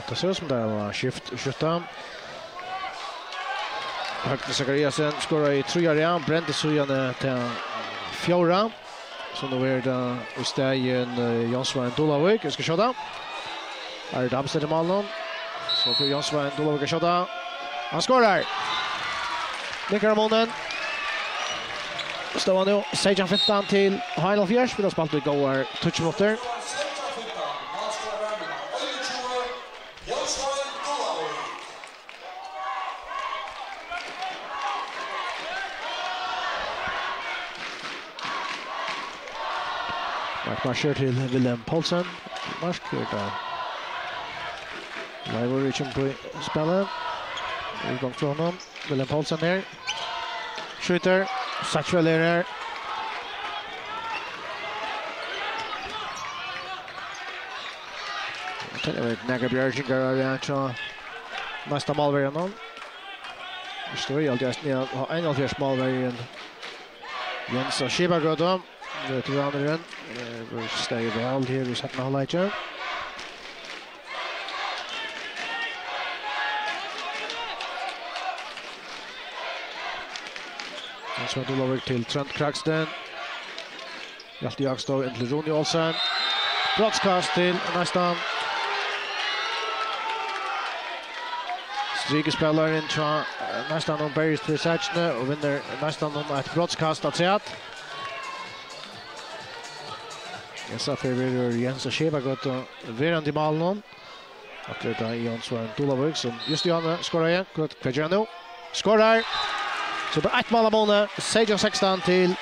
Det ser ut som det var skifta. Högt Zachariasen skorar i 3:e, brände Sujane till 4. Så nu är det i stegen Jansvein Dolavik. Jag ska köra. Här är det Amsterdam i Malmö. Så för Jansvein Dolavik att köra. Han skorar. Nickar månen. Står han nu. Sejan 15 till Heinel Fjärs. Vi har spalt i går 20 minuter. Marscher till Willem Paulsen. Marsk gör det. Leivor är på spelet. Igång från honom. Willem Paulsen ner. Skjuter. Satchwell är där. Jag vet Naga Björkingar är nästa målvärden. Det står ju alltid att ni har en av fjärs målvärden. Jens och Shibagoda. Det tror jag nu. Vi stäger väl här i sätten halvlek. Så då över till Trent Kragston. Hjalte Jagstad in till Ronny Olsen. Brottskast till nästan. Strykespelaren nästan om Bergs till Satchne och vinner nästan om ett brottskast att säga att. Jessa för Jens och Sheba gått och verand I malen. Och det är Jan Svaren Dolavik som just Janne skorar igen. Gott Kvedjano. Skorar. Så det är ett mål av måne. 16 till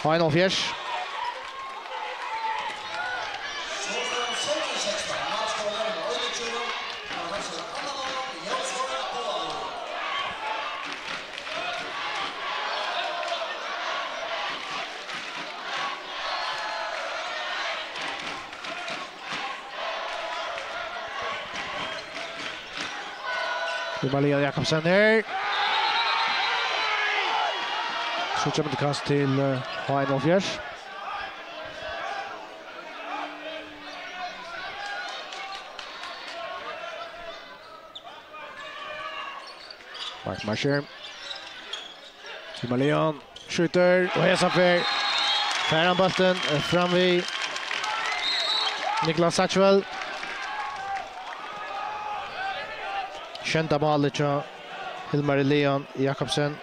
Final Fjärs. Maria Jakobsen här. Så kommer det kast till Final Fjärs. Mark Marsher. Malia skjuter och hälsar för Färran bollen fram vid Niklas Satchwell. Kända målet till Hilmar Leon Jakobsen.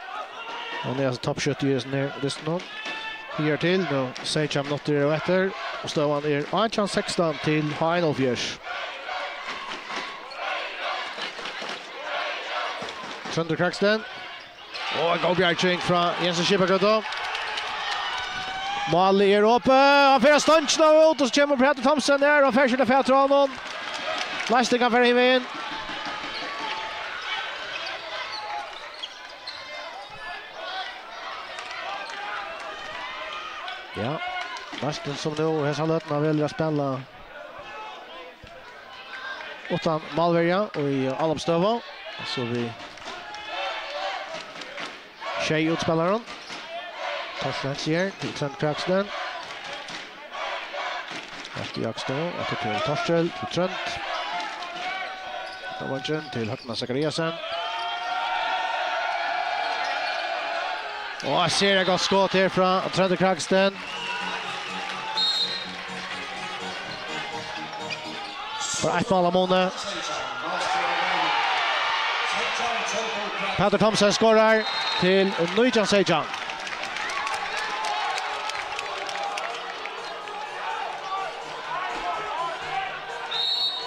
Han är alltså toppskytt just nu. Lyssna. Här till nu. Sejam noter och efter. Och står han 1-16 till Final Fjärs. Sönder Kraxten. Och en goalbjärtsing från Jensen Kipagöta. Mål uppe. Han får stanna ut och så kommer Peter Thomsen där och färsar det för honom. Lasting för in. Ja, Marsten som nu har salötna väljer att spela utan Malverja och I Almstöva. Så vi tjej utspelaren. Torsten ser till Trent Kraxten. Efter Jakstå och till Torstel till Trent. Tavanchen till Hökman Zachariasen. Och ser jag gott skott här från Trent Kraxten. För ett mål av måne. Peter Thomsen skorar till Nujan Sejan.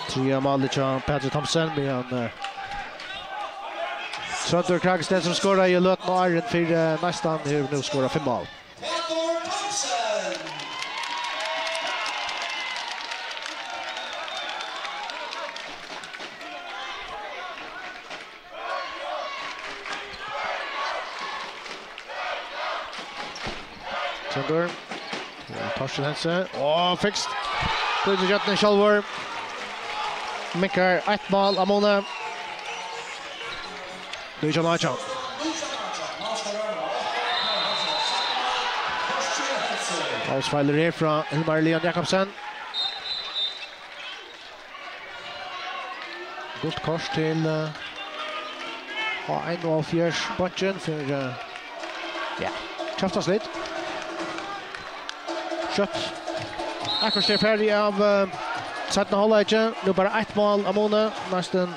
Tre mål till Peter Thomsen med en Sönder Kraxten som skorar I löten och Arren för nästan hur nu skorar 5 mål. Sönder. Torsten Hense. Och fixt. Bryter Jötnen Kjallvor. Mikkar 1 mål av måne. Nujan Achan. Avsfeiler här från Hilmar Leon Jakobsen. Gott kors till Final Fjärs bunchen för kraftas lite. Kött. Akkurat är färdig av sättna hållet. Nu bara 1 mål av måne. Nästan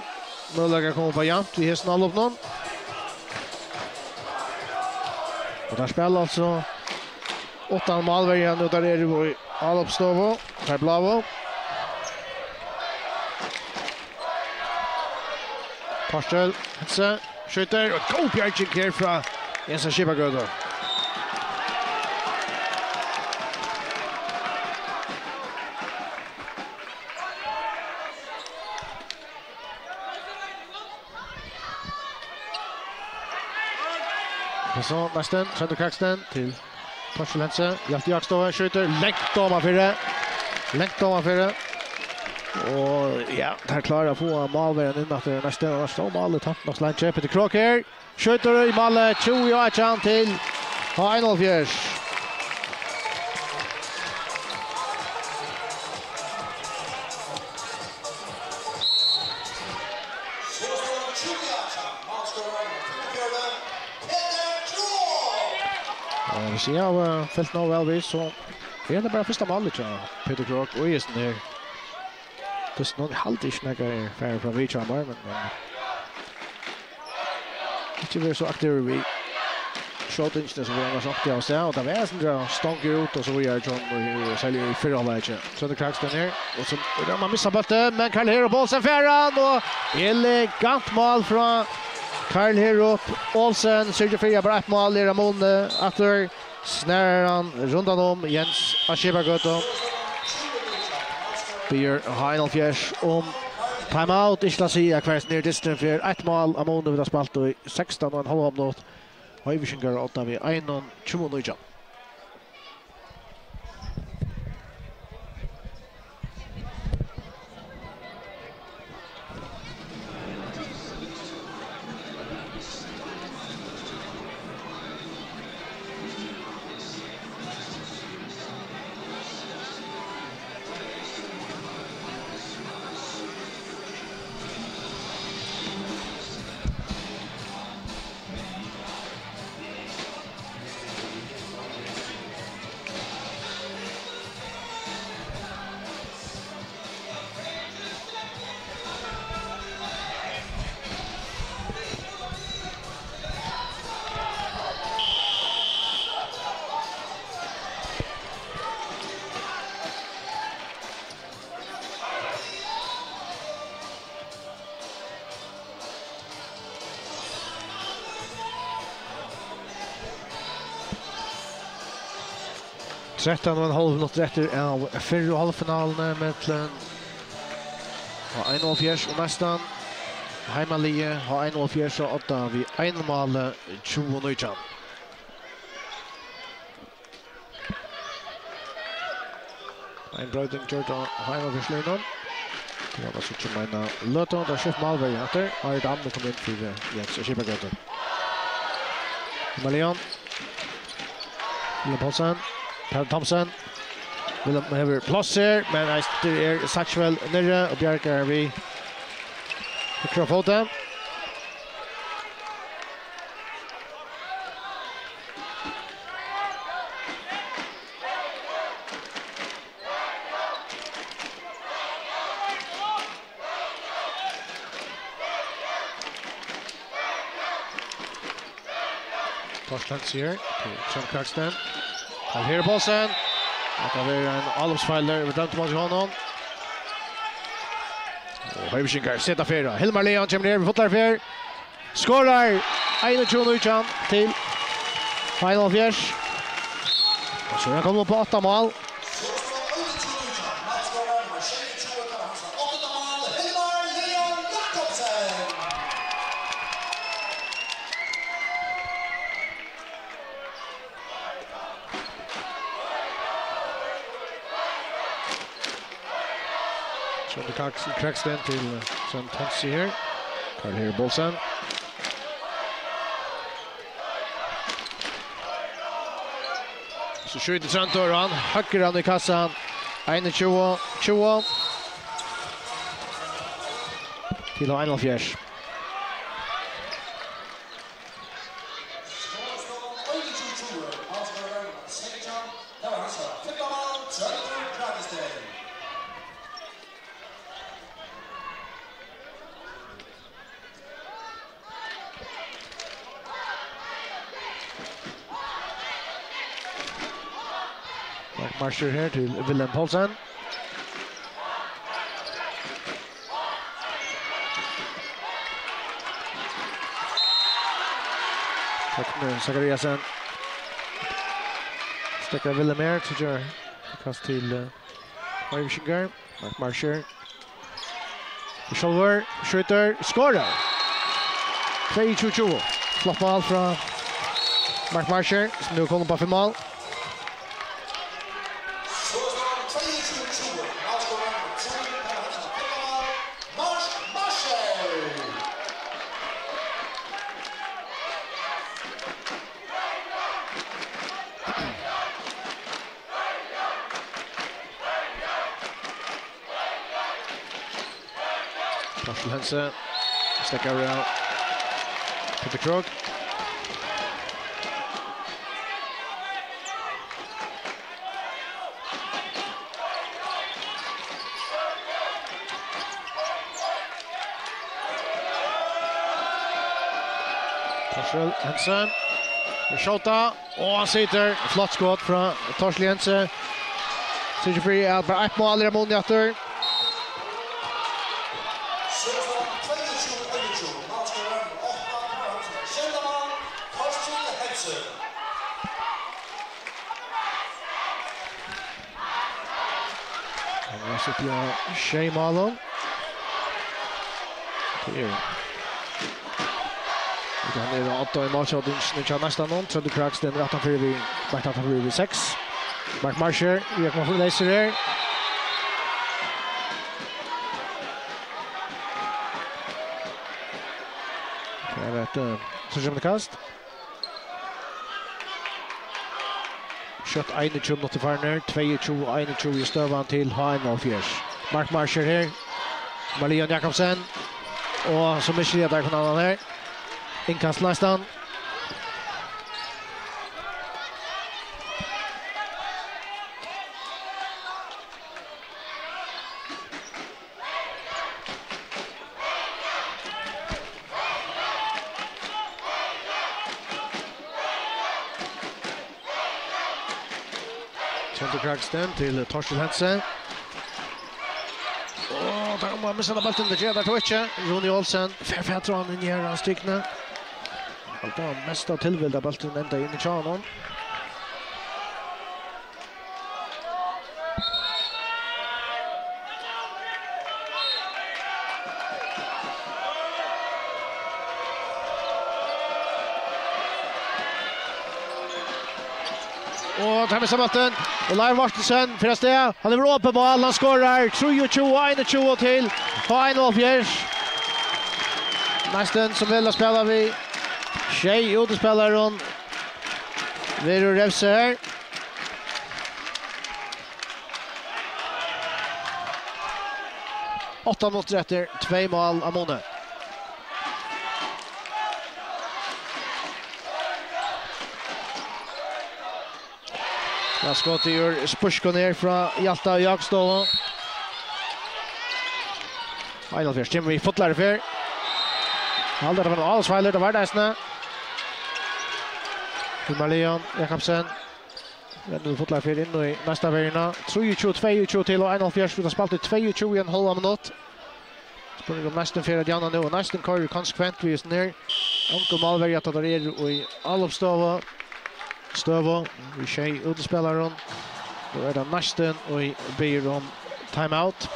möjliga kommer på jämnt. Vi hästen all upp någon. Och där spelar alltså 8 målvärjan och där är det all uppståvo. Per Blavo. Torstel. Hense. Skjuter. Och god bjärtsing här från Jensen Kipagöta. Så nästan Sönder Kraxten till Torsten Hense. Hjalte Jakstova skjuter. Längt ovanför. Och ja, där klarar jag få målvärden in att nästan och står målet tappar slant köpet till Krok här. Skjuter I målet 20 till Final Fjärs. Vi ser av fällt nå välvis så är det bara första målet till Peter Krok och just nu. Just någon halvtid snackar färre från Vichan bara men inte så aktiv vi shot inte så var sagt jag så och det var sen då stånk ut och så gör John och säljer i förra halvlek. Så det kracks den här och så man missar bollen men Karl Hero bollen färran och elegant mål från Karl Hero Olsen sörjer för bara ett mål i Ramon efter snärar han rundan om Jens Aschebagöto. Beer Heinel Fjärs om timeout inte la sig kvarts ner distance för ett mål Amon vi har spalt i 16,5 minuter. Höjvisingar 8 vi 1-20. 13,5 minuter efter av förra halvfinalen mellan Heinel Fjärs och nästan Heimalie har Heinel Fjärs och 8 vid 1 mål 20. En bröding Jordan Heinel Fjärs. Det var så att mina Löton där chef målvarianter har dam och kommer in för Jens Aschebagöto. Malian Paulsen Per Thompson vill ha plats här men är Satchwell nere och Bjarkar vi mikrofonen. Torstlands här till Sean Clarkston. Han här bollen. Det var en allomsfall där över mot honom. Höjvisingar sätter fyra. Hilmar Leon kommer ner med fotlar för. Skorar 21 till Heinel Fjärs. Och så kommer han på 8 mål. Crackston till Sam Tansi här. Karl Hero Bolsen. Så skjuter Trantor han hackar han i kassan. 21-20 till Heinel Fjärs. Marscher här till Willem Paulsen. Tack med Zachariasen. Stäcker Willem här till gör kast till Höjvisingar. Marscher. Scholver skjuter skorar. 2-20. Flott mål från Mark Marscher som nu kommer på 5 mål. Marshall Hense stäcker out. Peter Krog. Marshall Hense. Skjuta och han sitter. Flott skott från Torsten Jensen. Sitter fri att bara ett mål i målnätter. Han sitter ju Shea Malon. Han är åtta i matchen och nästan någon. Så det kraks den rätt för vi vart att vi 6. Mark Marsher, vi kommer få läsa det. Jag vet så som det kast. Shot 21 mot Farner, 22-21 i stövan till H1 Mark Marsher här. Marion Jakobsen. Och så mycket ledare från annan här. Inkast nästan. Center Kragsten till Torsten Hensen. Och där kommer missa bollen till Jedar Twitche. Ronny Olsen. Fairfax drar in ner han stickna. Allt av mesta tillvilda bollen ända in i chanon. Och tar med sig bollen. Och Live Varstensen för det. Han är bra på boll. Han skorar 23-21 till H1 Nästan som vill spela vi. Shea utspelaren. Vero Revse här. Åtta mot rätter. 2 mål av Mone. Jag skott ur Spursko ner från Hjalta och Jakstål. Final först. Timmy fotlar för. Aldrig från Alsweiler det var nästan. Marion Jakobsen. Nu fotlar för in i nästa värna. 23-22 till och 1-4 för att spela 22 i en halv minut. Spelar om nästan för att Janne nu och nästan kör konsekvent vi är ner. Onkel Malberg att det är i allopstava. Stövo, vi Shea utspelaren. Då är det nästan och i ber om timeout.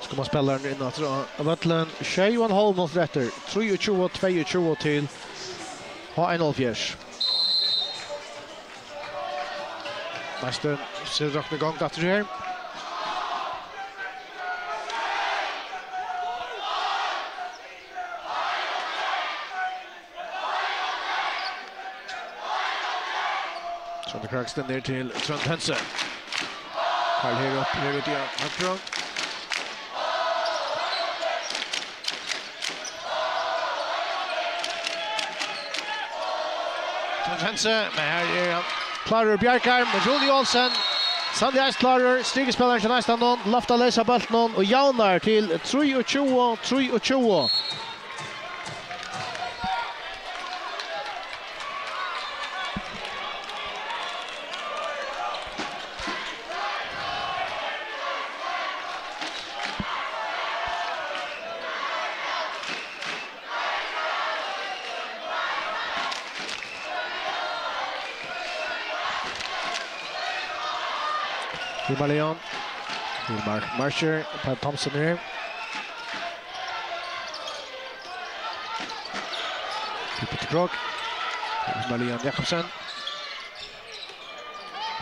Kommer spelaren in att Vattlen Shea och halv mot rätter 23-22 till H1 Nästan ser rakt igång det här. Så det kraks den ner till Trond Hensen. Karl här upp, här ut igen. Högtrång. Hense, men här är han klarar Bjarkar med Ronny Olsen. Sandra klarar stigespelaren till nästan någon. Lofta lösa bollen och Jaunar till 23-23. Hilmar Leon. Hilmar Marsher. Per Thompson här. Peter Krog. Hilmar Leon Jakobsen.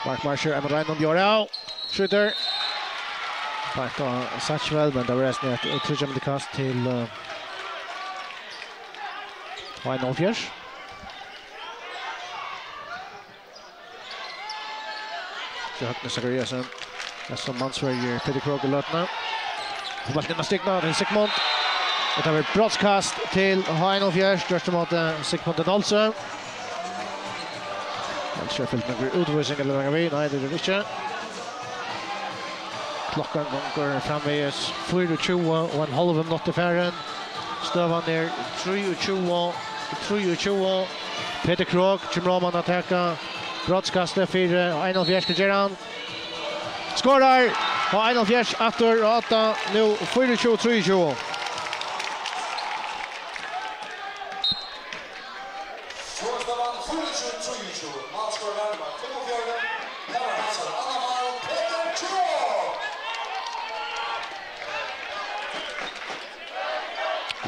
Mark Marsher, Emma Reinhold gör det. Skjuter. Bakt av Satchwell, men det var resten ett tredje kast till Reinhold Fjärs. Så Högne Zachariasen. Som mansverger Peter Krog i lötna. Balken har stigna till Sigmund. Det har ett brottskast till Reinhold Fjärs. Största mot Sigmund Nolse. Sheffield med utvisning eller något vi. Nej, det är det inte. Klockan går framvägs 24 och en halv minut i färden. Stövan ner 23. Peter Krog, Jim Roman attacka. Brottskastet för Reinhold Fjärs till Geran. Skårar! Och Reinhold Fjärs efter 8. Nu 24-23.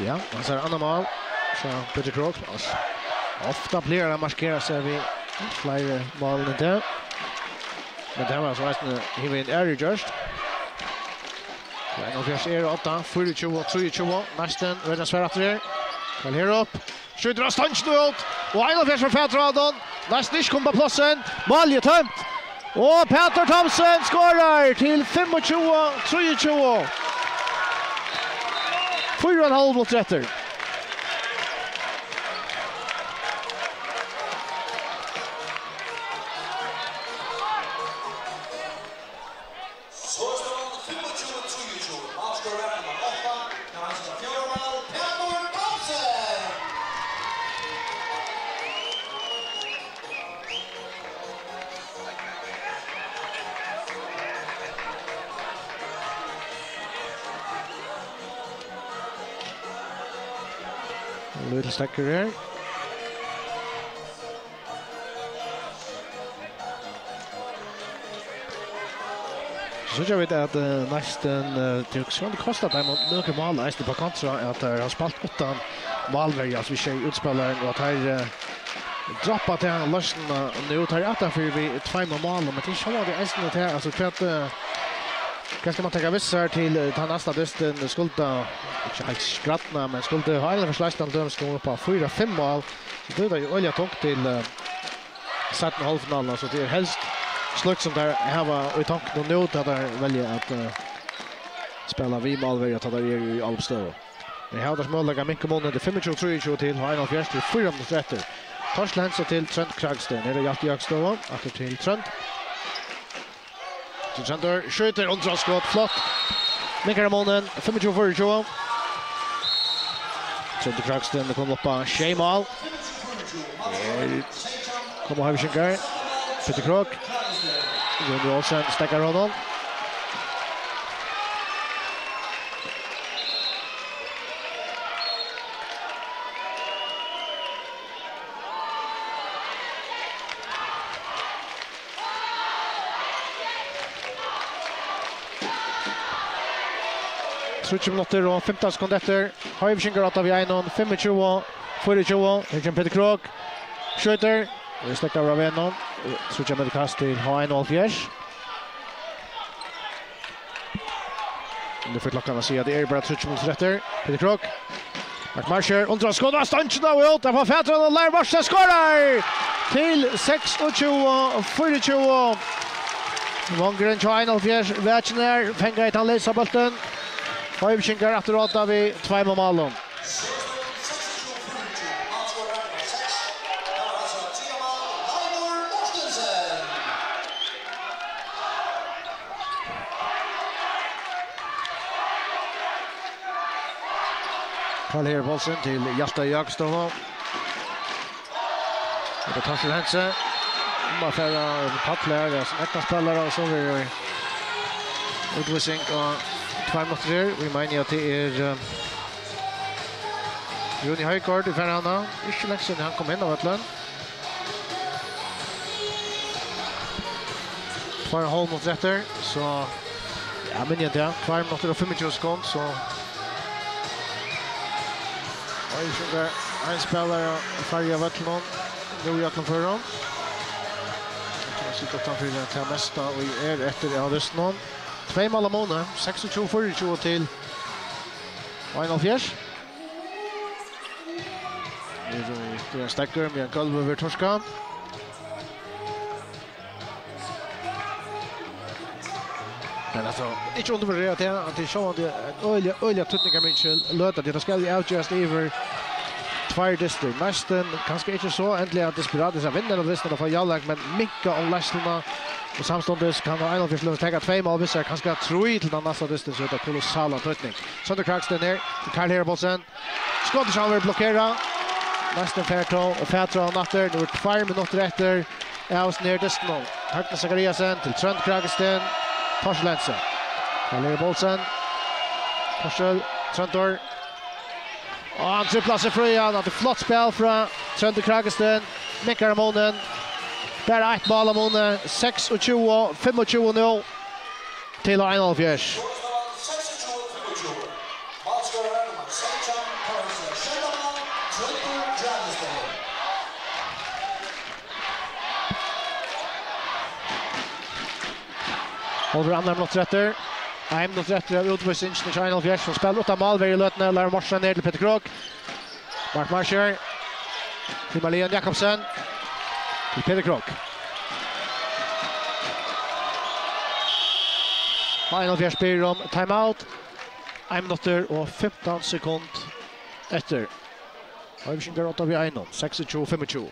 Ja, man ser andra mål. Så Peter Krog. Ofta blir det markerat sig vid flera mål än det. Men det var så resten hiven är just. Reinhold Fjärs är 8, 24-23. Nästan redan svär efter det. Väl här upp. Skjuter av stanch nu ut. Och Reinhold Fjärs för Petraden. Nästan inte kommer på platsen. Mål är tömt. Och Peter Thompson skorar till 25-23. 4,5 mot 30. Little stacker här. Så jag vet att nästan det skulle kosta dem några mål nästan på kontra att det har spalt 8 målvägar så vi ser utspelaren och att här droppat den lösna nu tar jag att för vi 2 mål men det är det nästan det här alltså för att kanske man tar vissar till ta nästa dysten skulda inte helt skrattna men skulle ha alla förslagstan döms kommer på 4-5 mål så det är ju olja tog till satt halvfinalen så det är helst slut som där här var i tanken och nu att där välja att spela vi mål att där är i Alpstad. Vi har det målet mycket mål det 25-23 till Reinhold Fjärs till 4-30. Torsland så till Trent Kragsten. Är det Hjalte Jakstova att till Trent. Center skjuter under skott flott. Nickar målen 25-24. Trent Kragsten kommer upp på Shemal. Kommer Havshinkar. Peter Krog. Gunnar Olsen stackar honom. Switch minuter och 15 sekunder efter. Havshinkar att vi 25-24. Här Peter Krog. Skjuter. Vi stackar av en. Switchar med kast till Reinhold Fjärs. Nu får klockan att se att det är bara 30 minuter efter. Peter Krog. Mark Marsher. Undrar skott av stanchen av ut. Där får Fätren och Lär Varsa skorar. Till 26-24. Vångren till Reinhold Fjärs. Vätchner. Fängar ett han läsa bulten. Havshinkar efter att vi 2 mål. Karl här bollen till Hjalte Jakstova. Det tar sig hänse. Man får paddlar som ett spelare och så vi utvisning och 2 minuter. Vi menar att det är Joni Höjgaard i förhand. Inte länge sedan han kom in av Atlant. 2,5 minutter etter, så ja, men inte 2 minutter og 25 sekunder, så oj, så där en spelare färja Vettland. Nu jag kan föra. Jag sitter utanför den till mesta och är efter av Östnon. 2 mål månader, 26-24 till Final Fjärs. Det är stackar med en golv över torska. Men alltså, inte undervurdera att det är så att det är öliga tutningar Mitchell löta det ska ju outjust över 2 dister. Nästan kanske inte så äntligen att Desperados är vinnare av listan för Jallag, men mycket om lästarna och samståndes kan Final Fjärs lösa ta 2 mål vissa kanske 3 till den nästa distan så det är kolossala tutning. Sönder Kraxten ner, Karl Herbolsen. Skottet har blockerat. Nästan Färtå och Fätra natter. Nu är 2 minuter efter. Aus ner distan. Högna Zachariasen till Trent Kraxten. Torselense. Karl Bolsen. Torsel. Trentor. Och han tripplar sig fria. Det är flott spel från Trent Kraxten. Mickar Monen. Bara 1 mål Monen. 26-25 nu. Till Final Fjärs. Over andra minuter efter. 1 minut efter av utvisningen till Final Fjärs som spelar utan mål i lötene. Lär marschen ner till Peter Krog. Mark Marscher. Till Marlene Jakobsen. Till Peter Krog. Final Fjärs ber om timeout. 1 minuter och 15 sekunder efter. Överskyngar 8 vid 1. 26-25.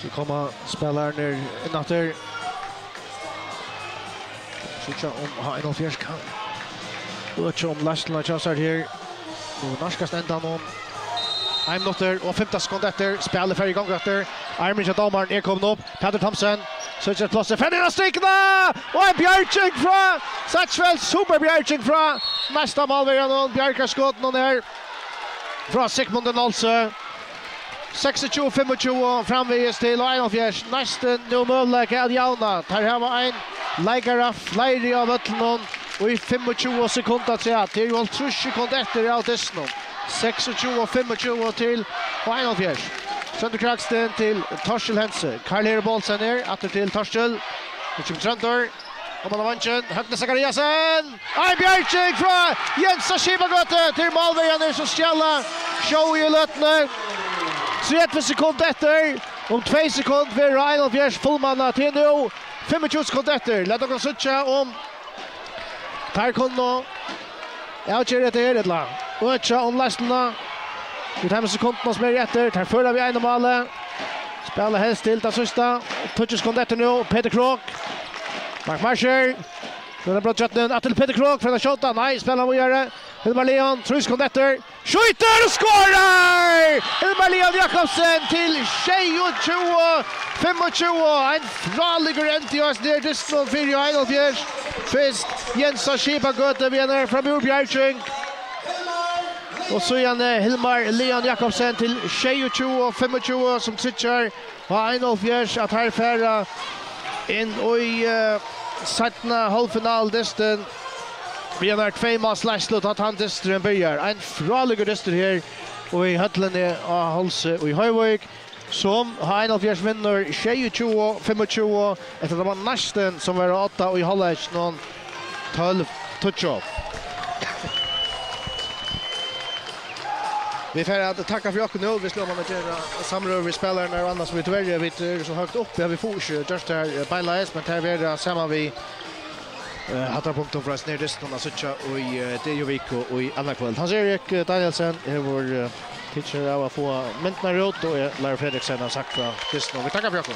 Så kommer spelaren innatter. Så om Final Fjärs kan. Och om Lashley chansar här. Och norskast ända någon. 1 minuter och 15 sekunder efter. Spelar för igång efter. Armin Domaren är kommit upp. Peter Thomsen. Så är det plats för Fenina strikna. Och en bjärking från Satchwell. Superbjärking från nästa målvärden. Bjärkar skott någon här. Från Sigmund Nolse. 26-25 framvägs till Final Fjärs. Nästan nu möjlighet att jauna. Här har vi en lägare flera av Ötlenon. Och i 25 sekunder till att det är ju 30 sekunder efter av Disney. 26-25 till Final Fjärs. Sönder Kraxten till Torsel Hense. Karl Herbolsen ner. Atter till Torsel. Nu kommer Trentor. Och man har vanchen. Högna Zachariasen. En bjärking från Jens Skibagöte till målvägarna som stjäller. Show i lötene. 30 sekunder efter. Om 2 sekunder för Final Fjärs fullmanna till nu. 25 sekunder efter. Låt oss söka om Tarkono. Jag kör det här ett lag. Och om Lashley. 25 sekunder som är efter. Tar förra vi en mål. Spelar helst till det sista. 20 sekunder efter nu. Peter Krog. Mark Marscher. Nu är det bra att till Peter Krog för att skjuta. Nej, spelar vi göra. Hilmar Leon, 3 sekunder efter. Skjuter och skårar! Hilmar Leon Jakobsen till 26-25. En fraliger NTS där Disney för Final Fjärs. Först Jens Skibagöte vi är från Björkjeng. Och så igen Hilmar Leon Jakobsen till 26-25 som sitter på Final Fjärs att här färra in i sattna halvfinal Disney. Vi har varit 2 mål slut att han distren börjar. En fraliger dister här och i Hötlen av Halse och i Höjvik som Final Fjärs vinner 26-25 efter att det var nästan som var 8 och i halvlek någon 12 touch-off. Vi får att tacka för Jakob nu. Vi slår man att göra samrör vi spelarna och annars vi tyvärr vi så högt upp. Vi får inte just här bailas men här är det samma vi hattar punkten för oss ner resten av Sucha och i Dejovik och i andra kväll. Hans-Erik Danielsen är vår teacher av att få mentna råd och Lars Fredriksen har sagt att vi tackar för Jakob.